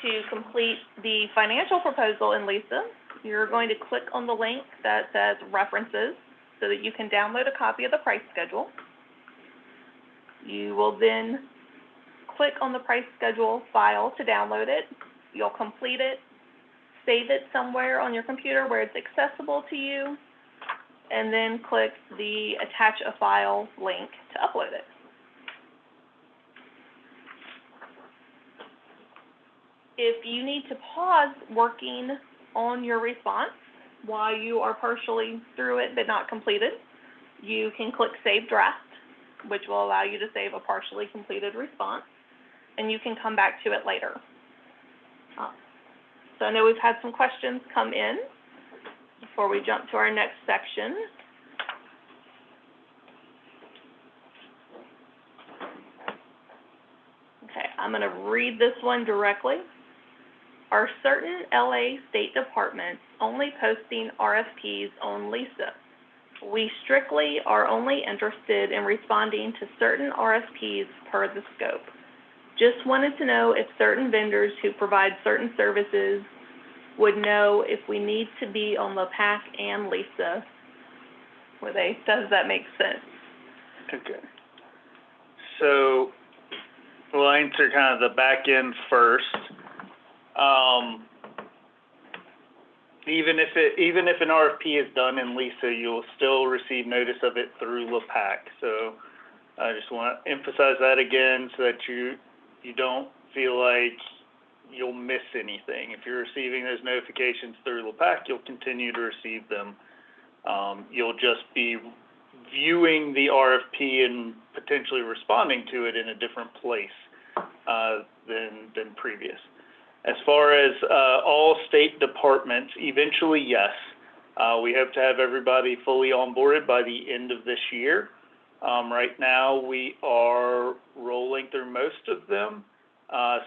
To complete the financial proposal in LISA, you're going to click on the link that says References so that you can download a copy of the price schedule. You will then click on the price schedule file to download it. You'll complete it, save it somewhere on your computer where it's accessible to you, and then click the Attach a File link to upload it. If you need to pause working on your response while you are partially through it but not completed, you can click Save Draft. which will allow you to save a partially completed response, and you can come back to it later. So I know we've had some questions come in before we jump to our next section. Okay, I'm going to read this one directly. Are certain LA state departments only posting RFPs on LISA? We strictly are only interested in responding to certain RFPs per the scope. Just wanted to know if certain vendors who provide certain services would know if we need to be on LPAC and LISA. Does that make sense? Okay. So we'll answer kind of the back end first. Even if an RFP is done in LISA, you'll still receive notice of it through LPAC. So I just want to emphasize that again so that you don't feel like you'll miss anything. If you're receiving those notifications through LPAC, you'll continue to receive them. You'll just be viewing the RFP and potentially responding to it in a different place than previous. As far as all state departments, eventually, yes. We hope to have everybody fully onboarded by the end of this year. Right now, we are rolling through most of them.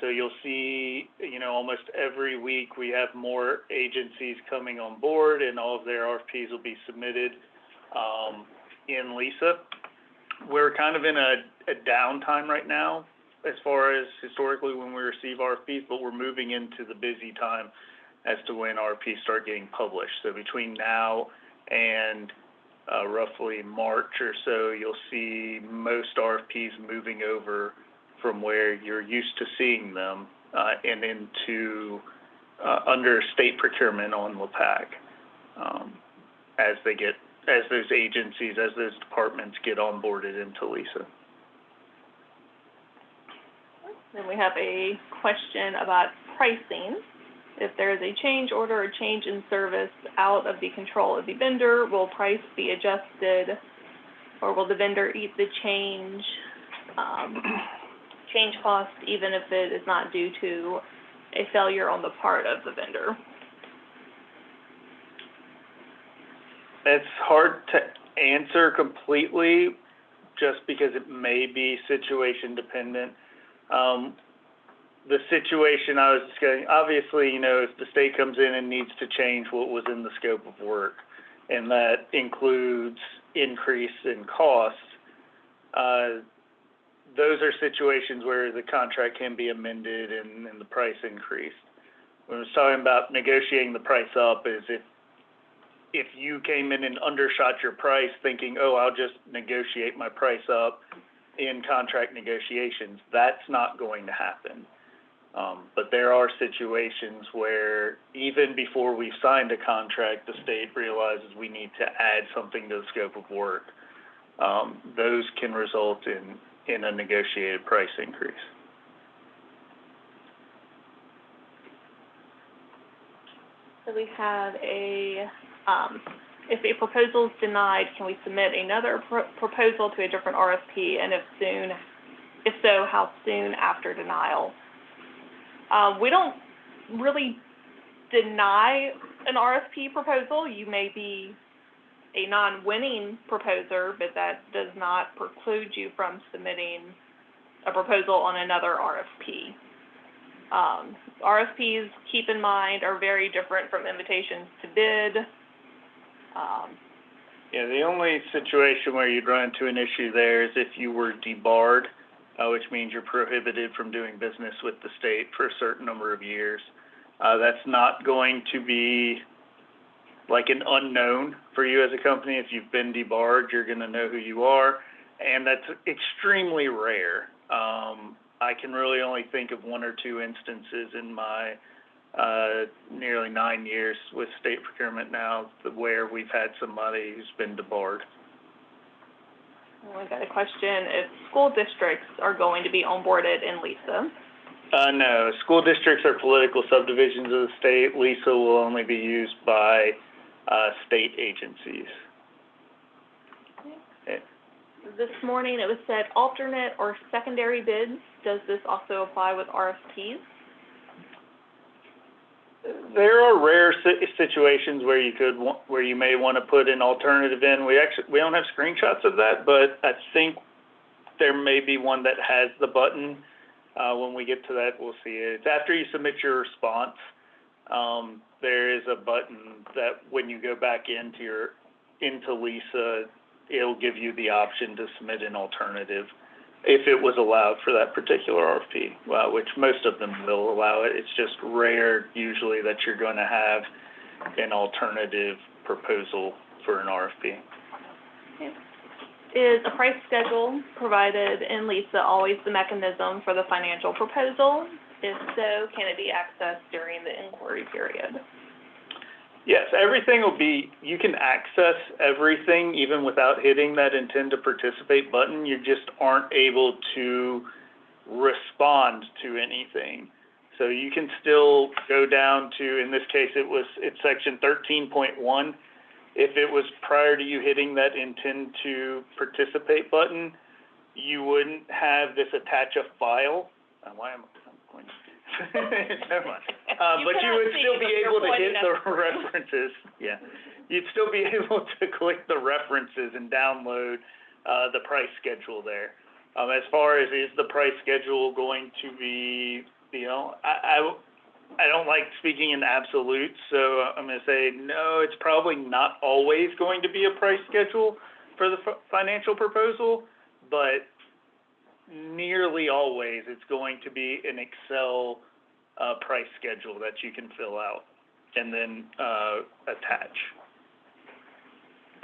So you'll see, almost every week we have more agencies coming on board, and all of their RFPs will be submitted in LISA. We're kind of in a downtime right now as far as historically when we receive RFPs, but we're moving into the busy time as to when RFPs start getting published. So between now and roughly March or so, you'll see most RFPs moving over from where you're used to seeing them and into under state procurement on LPAC as those agencies, as those departments get onboarded into LISA. Then we have a question about pricing. If there is a change order or change in service out of the control of the vendor, will price be adjusted, or will the vendor eat the change cost even if it is not due to a failure on the part of the vendor? It's hard to answer completely just because it may be situation dependent. The situation I was discussing, obviously, if the state comes in and needs to change what was in the scope of work, and that includes increase in costs, those are situations where the contract can be amended and the price increased. When I was talking about negotiating the price up is if you came in and undershot your price thinking, I'll just negotiate my price up in contract negotiations, that's not going to happen. But there are situations where even before we've signed a contract, the state realizes we need to add something to the scope of work. Those can result in a negotiated price increase. So we have if a proposal is denied, can we submit another proposal to a different RFP, and if so, how soon after denial? We don't really deny an RFP proposal. You may be a non-winning proposer, but that does not preclude you from submitting a proposal on another RFP. RFPs, keep in mind, are very different from invitations to bid. The only situation where you'd run into an issue there is if you were debarred, which means you're prohibited from doing business with the state for a certain number of years. That's not going to be like an unknown for you as a company. If you've been debarred, you're going to know who you are, and that's extremely rare. I can really only think of one or two instances in my nearly 9 years with state procurement now where we've had somebody who's been debarred. We got a question if school districts are going to be onboarded in LISA. No, school districts are political subdivisions of the state. LISA will only be used by state agencies. Okay. This morning it was said alternate or secondary bids. Does this also apply with RFPs? There are rare situations where where you may want to put an alternative in. We don't have screenshots of that, but I think there may be one that has the button. When we get to that, we'll see it. It's after you submit your response. There is a button that when you go back into Lisa, it'll give you the option to submit an alternative if it was allowed for that particular RFP, which most of them will allow it. It's just rare usually that you're going to have an alternative proposal for an RFP. Okay. Is a price schedule provided in Lisa always the mechanism for the financial proposal? If so, can it be accessed during the inquiry period? Yes, everything will be, you can access everything even without hitting that intend to participate button. You just aren't able to respond to anything. So you can still go down to, in this case, it's section 13.1. If it was prior to you hitting that intend to participate button, you wouldn't have this attach a file. Why am I pointing? Never mind. But you would still be able to hit the references. Yeah. You'd still be able to click the references and download the price schedule there. As far as is the price schedule going to be, I don't like speaking in absolutes, so I'm going to say no, it's probably not always going to be a price schedule for the financial proposal, but nearly always it's going to be an Excel price schedule that you can fill out and then attach.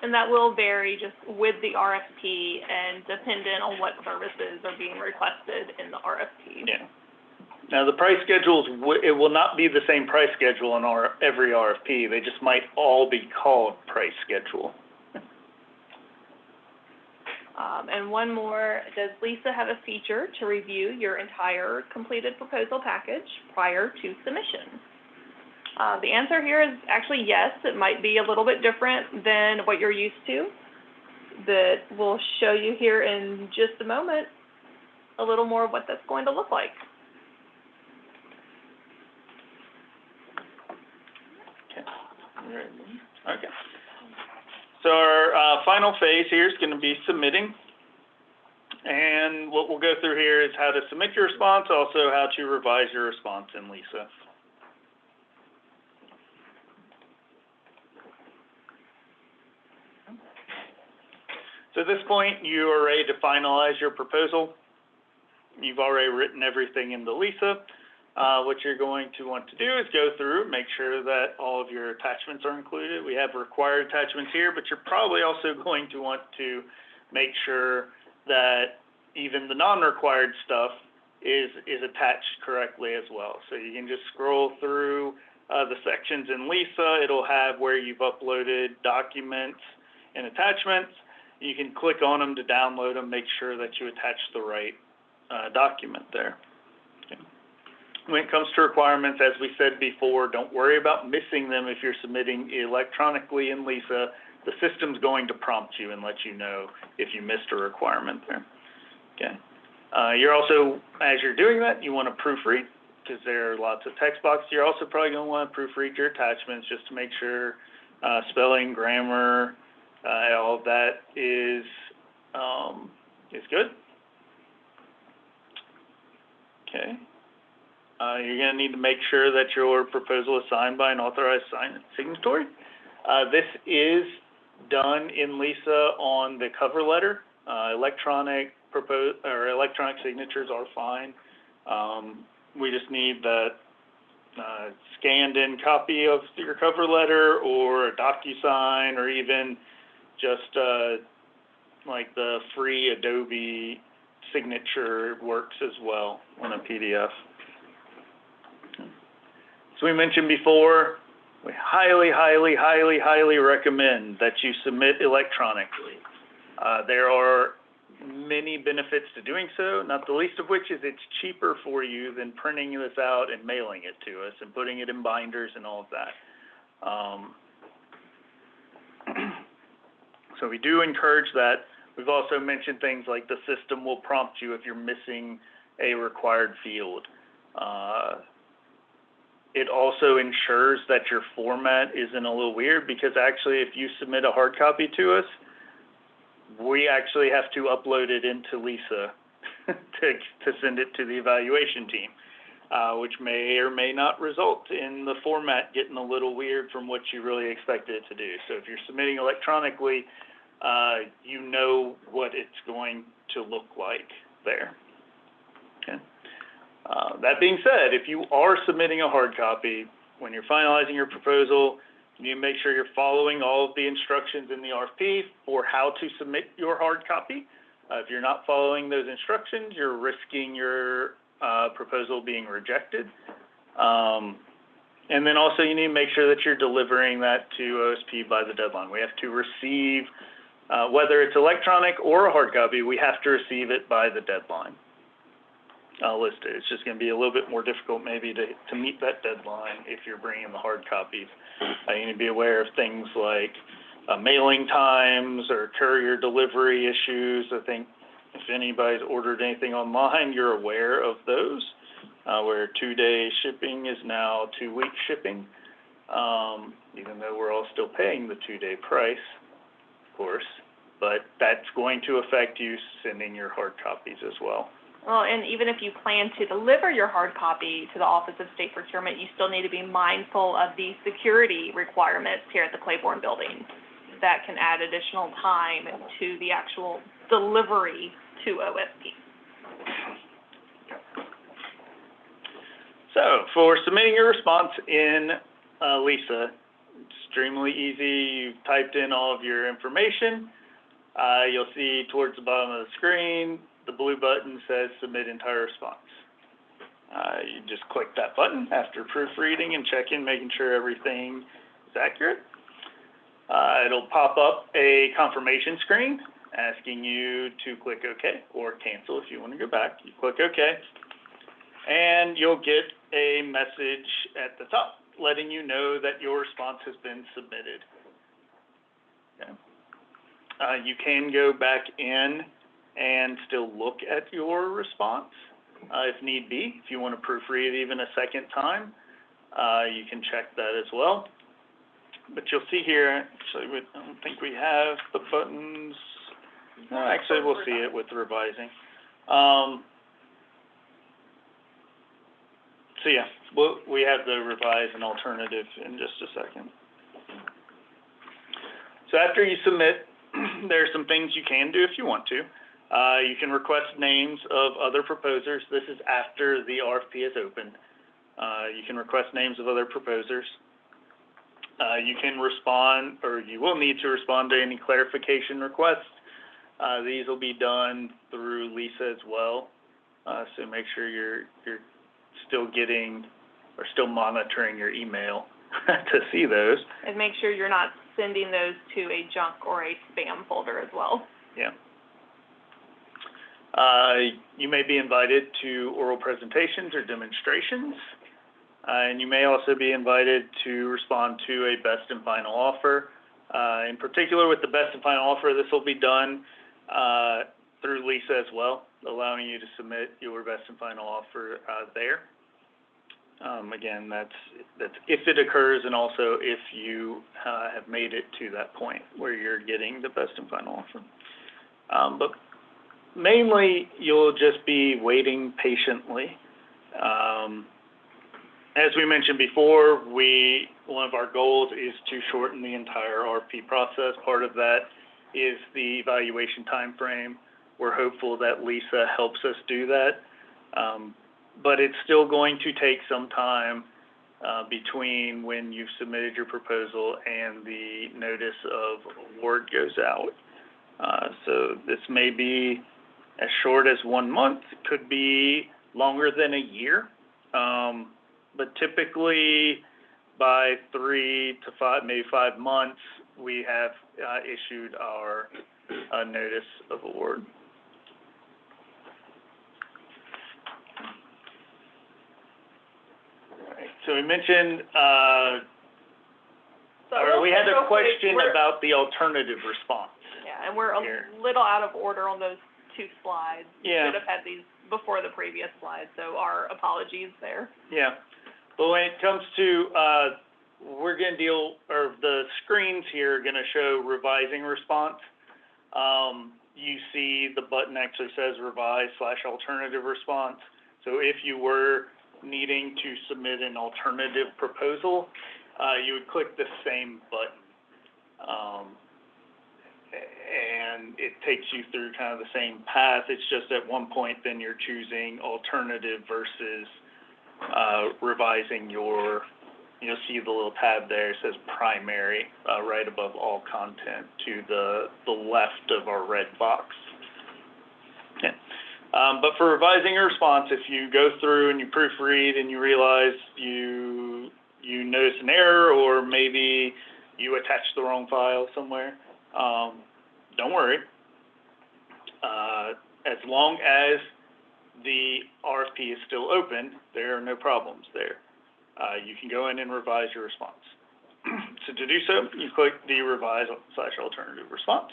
And that will vary just with the RFP and dependent on what services are being requested in the RFP. Yeah. Now the price schedules, it will not be the same price schedule on every RFP. They just might all be called price schedule. And one more, does Lisa have a feature to review your entire completed proposal package prior to submission? The answer here is actually yes. It might be a little bit different than what you're used to, but we'll show you here in just a moment a little more of what that's going to look like. Okay. So our final phase here is going to be submitting. And what we'll go through here is how to submit your response, also how to revise your response in Lisa. So at this point, you are ready to finalize your proposal. You've already written everything into Lisa. What you're going to want to do is go through, make sure that all of your attachments are included. We have required attachments here, but you're probably also going to want to make sure that even the non-required stuff is attached correctly as well. So you can just scroll through the sections in Lisa. It'll have where you've uploaded documents and attachments. You can click on them to download them, make sure that you attach the right document there. Okay. When it comes to requirements, as we said before, don't worry about missing them if you're submitting electronically in Lisa. The system's going to prompt you and let you know if you missed a requirement there. Okay. You're also, as you're doing that, you want to proofread because there are lots of text boxes. You're also probably going to want to proofread your attachments just to make sure spelling, grammar, all of that is good. Okay. You're going to need to make sure that your proposal is signed by an authorized signatory. This is done in Lisa on the cover letter. Electronic signatures are fine. We just need that scanned in copy of your cover letter or a DocuSign or even just like the free Adobe signature works as well on a PDF. So we mentioned before, we highly, highly, highly, highly recommend that you submit electronically. There are many benefits to doing so, not the least of which is it's cheaper for you than printing this out and mailing it to us and putting it in binders and all of that. So we do encourage that. We've also mentioned things like the system will prompt you if you're missing a required field. It also ensures that your format isn't a little weird, because actually if you submit a hard copy to us, we actually have to upload it into Lisa to send it to the evaluation team, which may or may not result in the format getting a little weird from what you really expected it to do. So if you're submitting electronically, you know what it's going to look like there. Okay. That being said, if you are submitting a hard copy, when you're finalizing your proposal, you need to make sure you're following all of the instructions in the RFP for how to submit your hard copy. If you're not following those instructions, you're risking your proposal being rejected. And then also you need to make sure that you're delivering that to OSP by the deadline. We have to receive, whether it's electronic or a hard copy, we have to receive it by the deadline listed. It's just going to be a little bit more difficult maybe to meet that deadline if you're bringing the hard copies. You need to be aware of things like mailing times or courier delivery issues. I think if anybody's ordered anything online, you're aware of those, where 2-day shipping is now 2-week shipping, even though we're all still paying the 2-day price, of course, but that's going to affect you sending your hard copies as well. Well, and even if you plan to deliver your hard copy to the Office of State Procurement, you still need to be mindful of the security requirements here at the Claiborne building. That can add additional time to the actual delivery to OSP. So for submitting your response in Lisa, extremely easy. You've typed in all of your information. You'll see towards the bottom of the screen, the blue button says submit entire response. You just click that button after proofreading and checking, making sure everything is accurate. It'll pop up a confirmation screen asking you to click OK or cancel if you want to go back. You click OK, and you'll get a message at the top letting you know that your response has been submitted. Okay. You can go back in and still look at your response if need be. If you want to proofread it even a second time, you can check that as well. But you'll see here, actually, I don't think we have the buttons. No, actually, we'll see it with the revising. So yeah, we have the revise and alternative in just a second. So after you submit, there are some things you can do if you want to. You can request names of other proposers. This is after the RFP is opened. You can request names of other proposers. You can respond, or you will need to respond to any clarification requests. These will be done through Lisa as well. So make sure you're still getting or still monitoring your email to see those. And make sure you're not sending those to a junk or a spam folder as well. Yeah. You may be invited to oral presentations or demonstrations, and you may also be invited to respond to a best and final offer. In particular, with the best and final offer, this will be done through Lisa as well, allowing you to submit your best and final offer there. Again, that's if it occurs, and also if you have made it to that point where you're getting the best and final offer. But mainly, you'll just be waiting patiently. As we mentioned before, one of our goals is to shorten the entire RFP process. Part of that is the evaluation time frame. We're hopeful that Lisa helps us do that. But it's still going to take some time between when you've submitted your proposal and the notice of award goes out. So this may be as short as 1 month, it could be longer than a year. But typically by 3 to 5, maybe 5 months, we have issued our notice of award. All right, so we mentioned, we had a question about the alternative response. Yeah, and we're a here. little out of order on those 2 slides. Yeah. Should have had these before the previous slide, so our apologies there. Yeah, but when it comes to, we're gonna the screens here are gonna show revising response. You see the button actually says revise/alternative response. So if you were needing to submit an alternative proposal, you would click the same button. And it takes you through kind of the same path. It's just at one point then you're choosing alternative versus revising your, you'll see the little tab there, it says primary, right above all content to the left of our red box. Okay. But for revising a response, if you go through and you proofread and you realize you notice an error, or maybe you attached the wrong file somewhere, don't worry. As long as the RFP is still open, there are no problems there. You can go in and revise your response. So to do so, you click the revise/alternative response.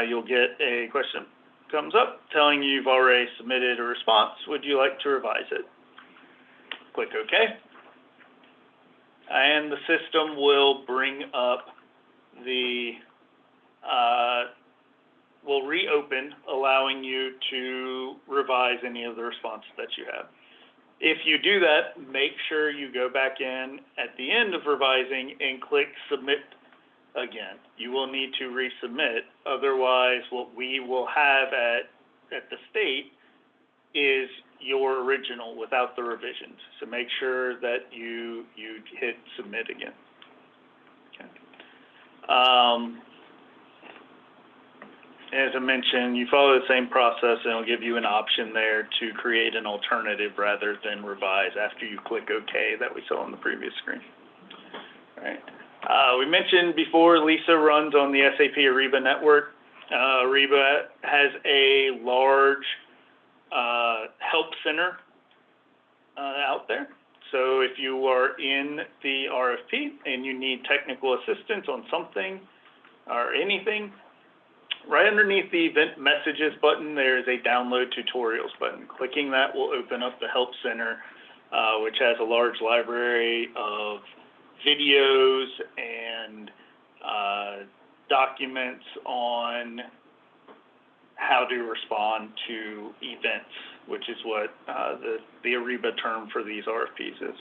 You'll get a question comes up telling you you've already submitted a response. Would you like to revise it? Click OK. And the system will bring up will reopen, allowing you to revise any of the responses that you have. If you do that, make sure you go back in at the end of revising and click Submit again. You will need to resubmit. Otherwise, what we will have at the state is your original without the revisions. So make sure that you hit Submit again. Okay. As I mentioned, you follow the same process, and it'll give you an option there to create an alternative rather than revise after you click OK that we saw on the previous screen. All right. We mentioned before, Lisa runs on the SAP Ariba network. Ariba has a large help center out there. So if you are in the RFP and you need technical assistance on something or anything, right underneath the event messages button, there is a download tutorials button. Clicking that will open up the help center, which has a large library of videos and documents on how to respond to events, which is what the Ariba term for these RFPs is.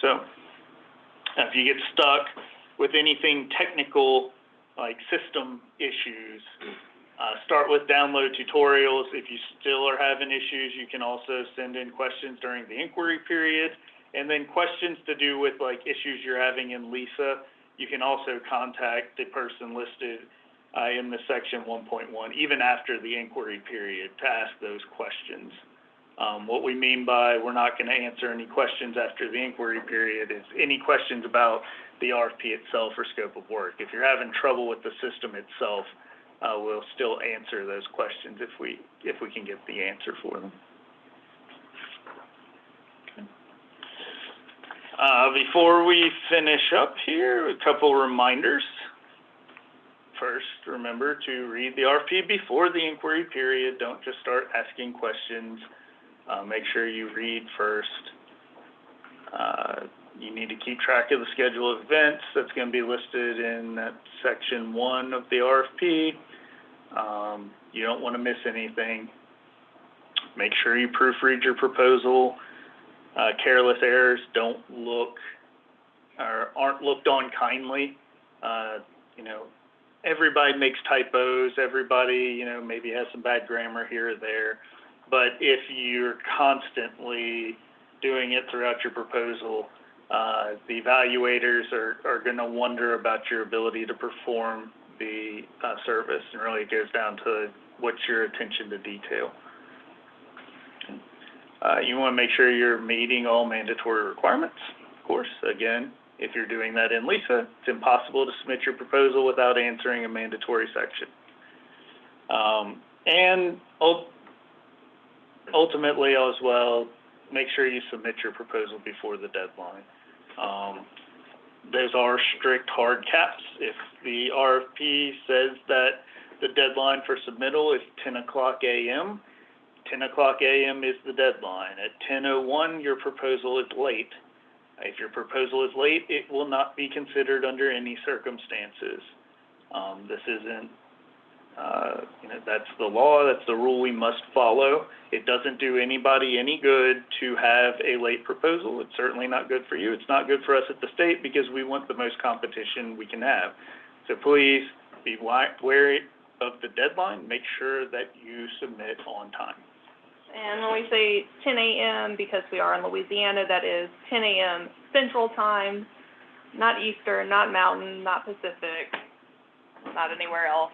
So if you get stuck with anything technical, like system issues, start with download tutorials. If you still are having issues, you can also send in questions during the inquiry period. And then questions to do with like issues you're having in Lisa, you can also contact the person listed in the section 1.1, even after the inquiry period, to ask those questions. What we mean by we're not going to answer any questions after the inquiry period is any questions about the RFP itself or scope of work. If you're having trouble with the system itself, we'll still answer those questions if we can get the answer for them. Okay. Before we finish up here, a couple reminders. First, remember to read the RFP before the inquiry period. Don't just start asking questions. Make sure you read first. You need to keep track of the schedule of events. That's going to be listed in that section 1 of the RFP. You don't want to miss anything. Make sure you proofread your proposal. Careless errors aren't looked on kindly. Everybody makes typos. Everybody, maybe has some bad grammar here or there. But if you're constantly doing it throughout your proposal, the evaluators are going to wonder about your ability to perform the service, and really it goes down to what's your attention to detail. You want to make sure you're meeting all mandatory requirements, of course. Again, if you're doing that in Lisa, it's impossible to submit your proposal without answering a mandatory section. And ultimately, as well, make sure you submit your proposal before the deadline. Those are strict hard caps. If the RFP says that the deadline for submittal is 10 o'clock a.m. 10 o'clock a.m. is the deadline. At 10:01, your proposal is late. If your proposal is late, it will not be considered under any circumstances. This isn't, that's the law, that's the rule we must follow. It doesn't do anybody any good to have a late proposal. It's certainly not good for you. It's not good for us at the state because we want the most competition we can have. So please be wary of the deadline. Make sure that you submit on time. And when we say 10 a.m., because we are in Louisiana, that is 10 a.m. Central Time, not Eastern, not Mountain, not Pacific, not anywhere else.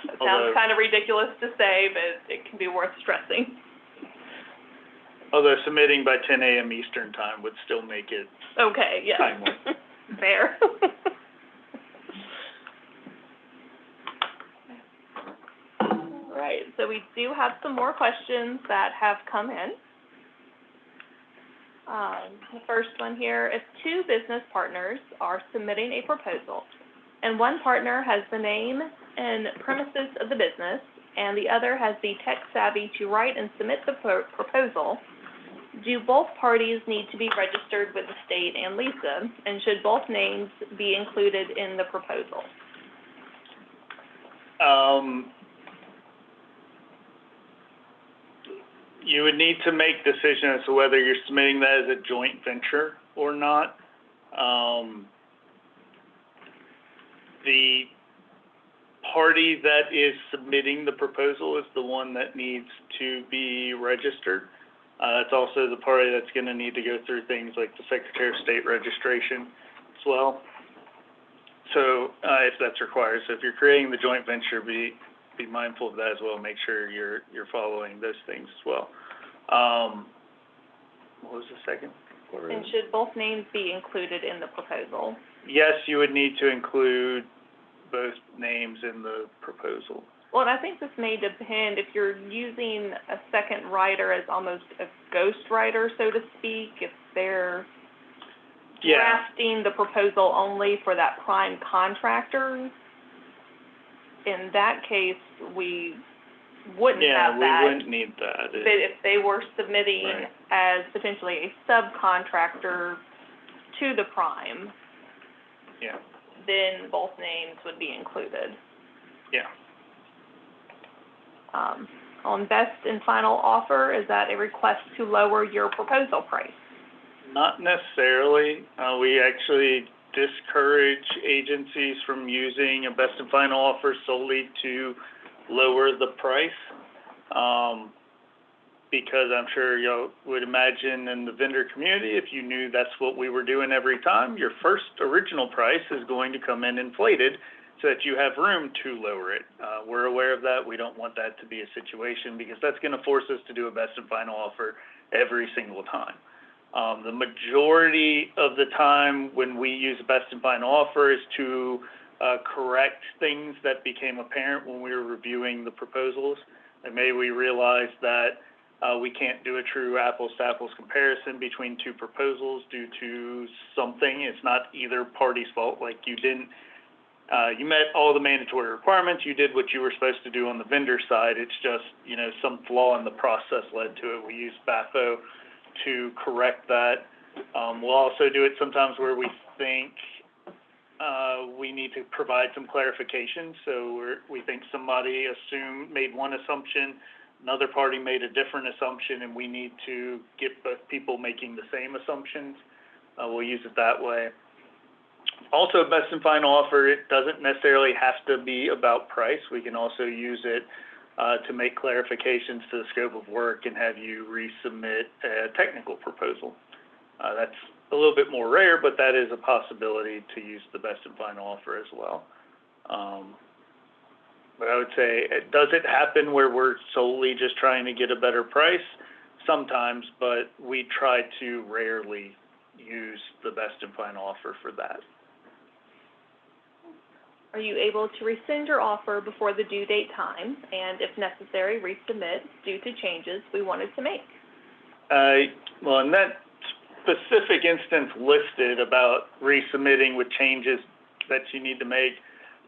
That sounds kind of ridiculous to say, but it can be worth stressing. Although submitting by 10 a.m. Eastern Time would still make it okay, yeah. timely. Fair. Right, so we do have some more questions that have come in. The first one here, if two business partners are submitting a proposal, and one partner has the name and premises of the business, and the other has the tech savvy to write and submit the proposal, do both parties need to be registered with the state and LISA, and should both names be included in the proposal? You would need to make decision as to whether you're submitting that as a joint venture or not. The party that is submitting the proposal is the one that needs to be registered. That's also the party that's going to need to go through things like the Secretary of State registration as well. So if that's required, so if you're creating the joint venture, be mindful of that as well. Make sure you're following those things as well. What was the second part? And should both names be included in the proposal? Yes, you would need to include both names in the proposal. Well, and I think this may depend if you're using a second writer as almost a ghost writer, so to speak, if they're drafting the proposal only for that prime contractor. In that case, we wouldn't have that. Yeah, we wouldn't need that. But if they were submitting as potentially a subcontractor to the prime, then both names would be included. Yeah. On best and final offer, is that a request to lower your proposal price? Not necessarily. We actually discourage agencies from using a best and final offer solely to lower the price, because I'm sure you would imagine in the vendor community, if you knew that's what we were doing every time, your first original price is going to come in inflated so that you have room to lower it. We're aware of that. We don't want that to be a situation because that's going to force us to do a best and final offer every single time. The majority of the time when we use a best and final offer is to correct things that became apparent when we were reviewing the proposals. And maybe we realized that we can't do a true apples-to-apples comparison between two proposals due to something. It's not either party's fault. Like you didn't, you met all the mandatory requirements. You did what you were supposed to do on the vendor side. It's just, some flaw in the process led to it. We use BAFO to correct that. We'll also do it sometimes where we think we need to provide some clarification. So we think somebody made one assumption, another party made a different assumption, and we need to get both people making the same assumptions. We'll use it that way. Also, best and final offer, it doesn't necessarily have to be about price. We can also use it to make clarifications to the scope of work and have you resubmit a technical proposal. That's a little bit more rare, but that is a possibility to use the best and final offer as well. But I would say, does it happen where we're solely just trying to get a better price? Sometimes, but we try to rarely use the best and final offer for that. Are you able to rescind your offer before the due date time, and if necessary, resubmit due to changes we wanted to make? Well, in that specific instance listed about resubmitting with changes that you need to make,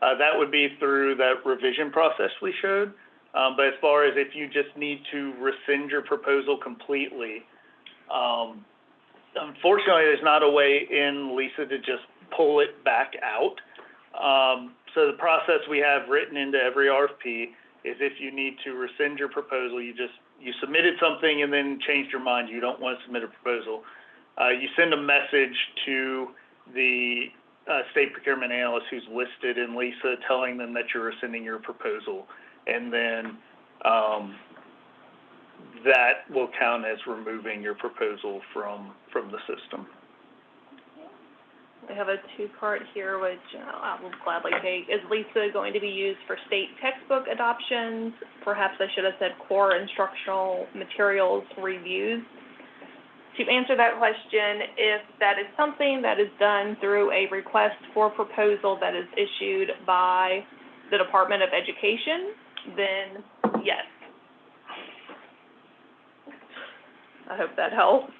That would be through that revision process we showed. But as far as if you just need to rescind your proposal completely, unfortunately, there's not a way in LISA to just pull it back out. So the process we have written into every RFP is if you need to rescind your proposal, you submitted something and then changed your mind, you don't want to submit a proposal. You send a message to the state procurement analyst who's listed in LISA telling them that you're rescinding your proposal. And then that will count as removing your proposal from the system. We have a two-part here, which I will gladly take. Is LISA going to be used for state textbook adoptions? Perhaps I should have said core instructional materials reviews. To answer that question, if that is something that is done through a request for proposal that is issued by the Department of Education, then yes. I hope that helps.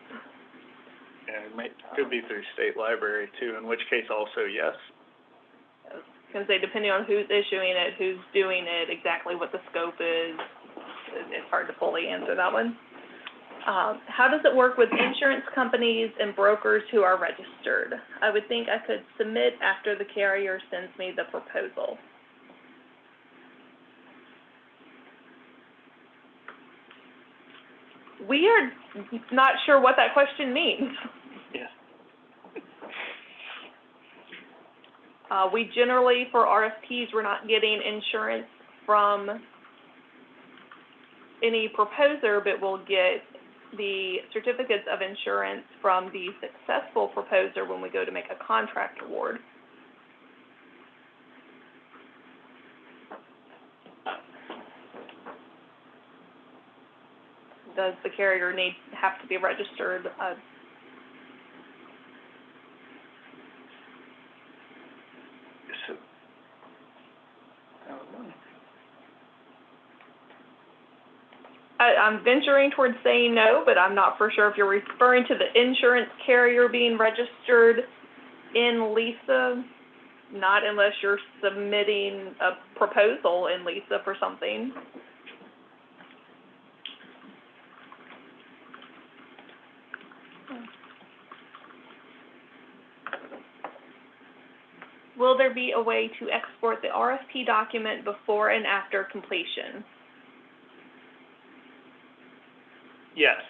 Yeah, it could be through state library too, in which case also yes. I was going to say, depending on who's issuing it, who's doing it, exactly what the scope is, it's hard to fully answer that one. How does it work with insurance companies and brokers who are registered? I would think I could submit after the carrier sends me the proposal. We are not sure what that question means. Yes. We generally, for RFPs, we're not getting insurance from any proposer, but we'll get the certificates of insurance from the successful proposer when we go to make a contract award. Does the carrier have to be registered? I'm venturing towards saying no, but I'm not for sure if you're referring to the insurance carrier being registered in LISA, not unless you're submitting a proposal in LISA for something. Will there be a way to export the RFP document before and after completion? Yes.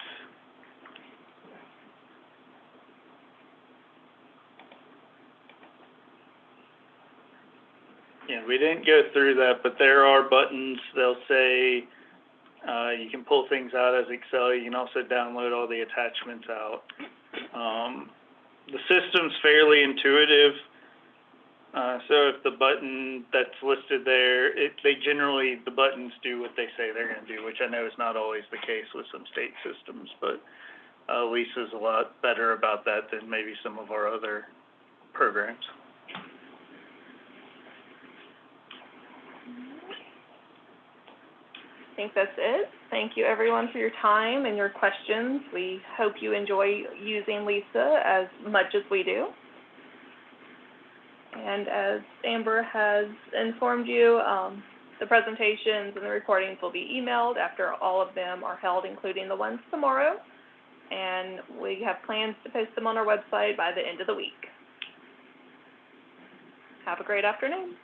Yeah, we didn't go through that, but there are buttons. They'll say you can pull things out as Excel. You can also download all the attachments out. The system's fairly intuitive. So if the button that's listed there, the buttons do what they say they're going to do, which I know is not always the case with some state systems, but LISA's a lot better about that than maybe some of our other programs. I think that's it. Thank you, everyone, for your time and your questions. We hope you enjoy using LISA as much as we do. And as Amber has informed you, the presentations and the recordings will be emailed after all of them are held, including the ones tomorrow. And we have plans to post them on our website by the end of the week. Have a great afternoon.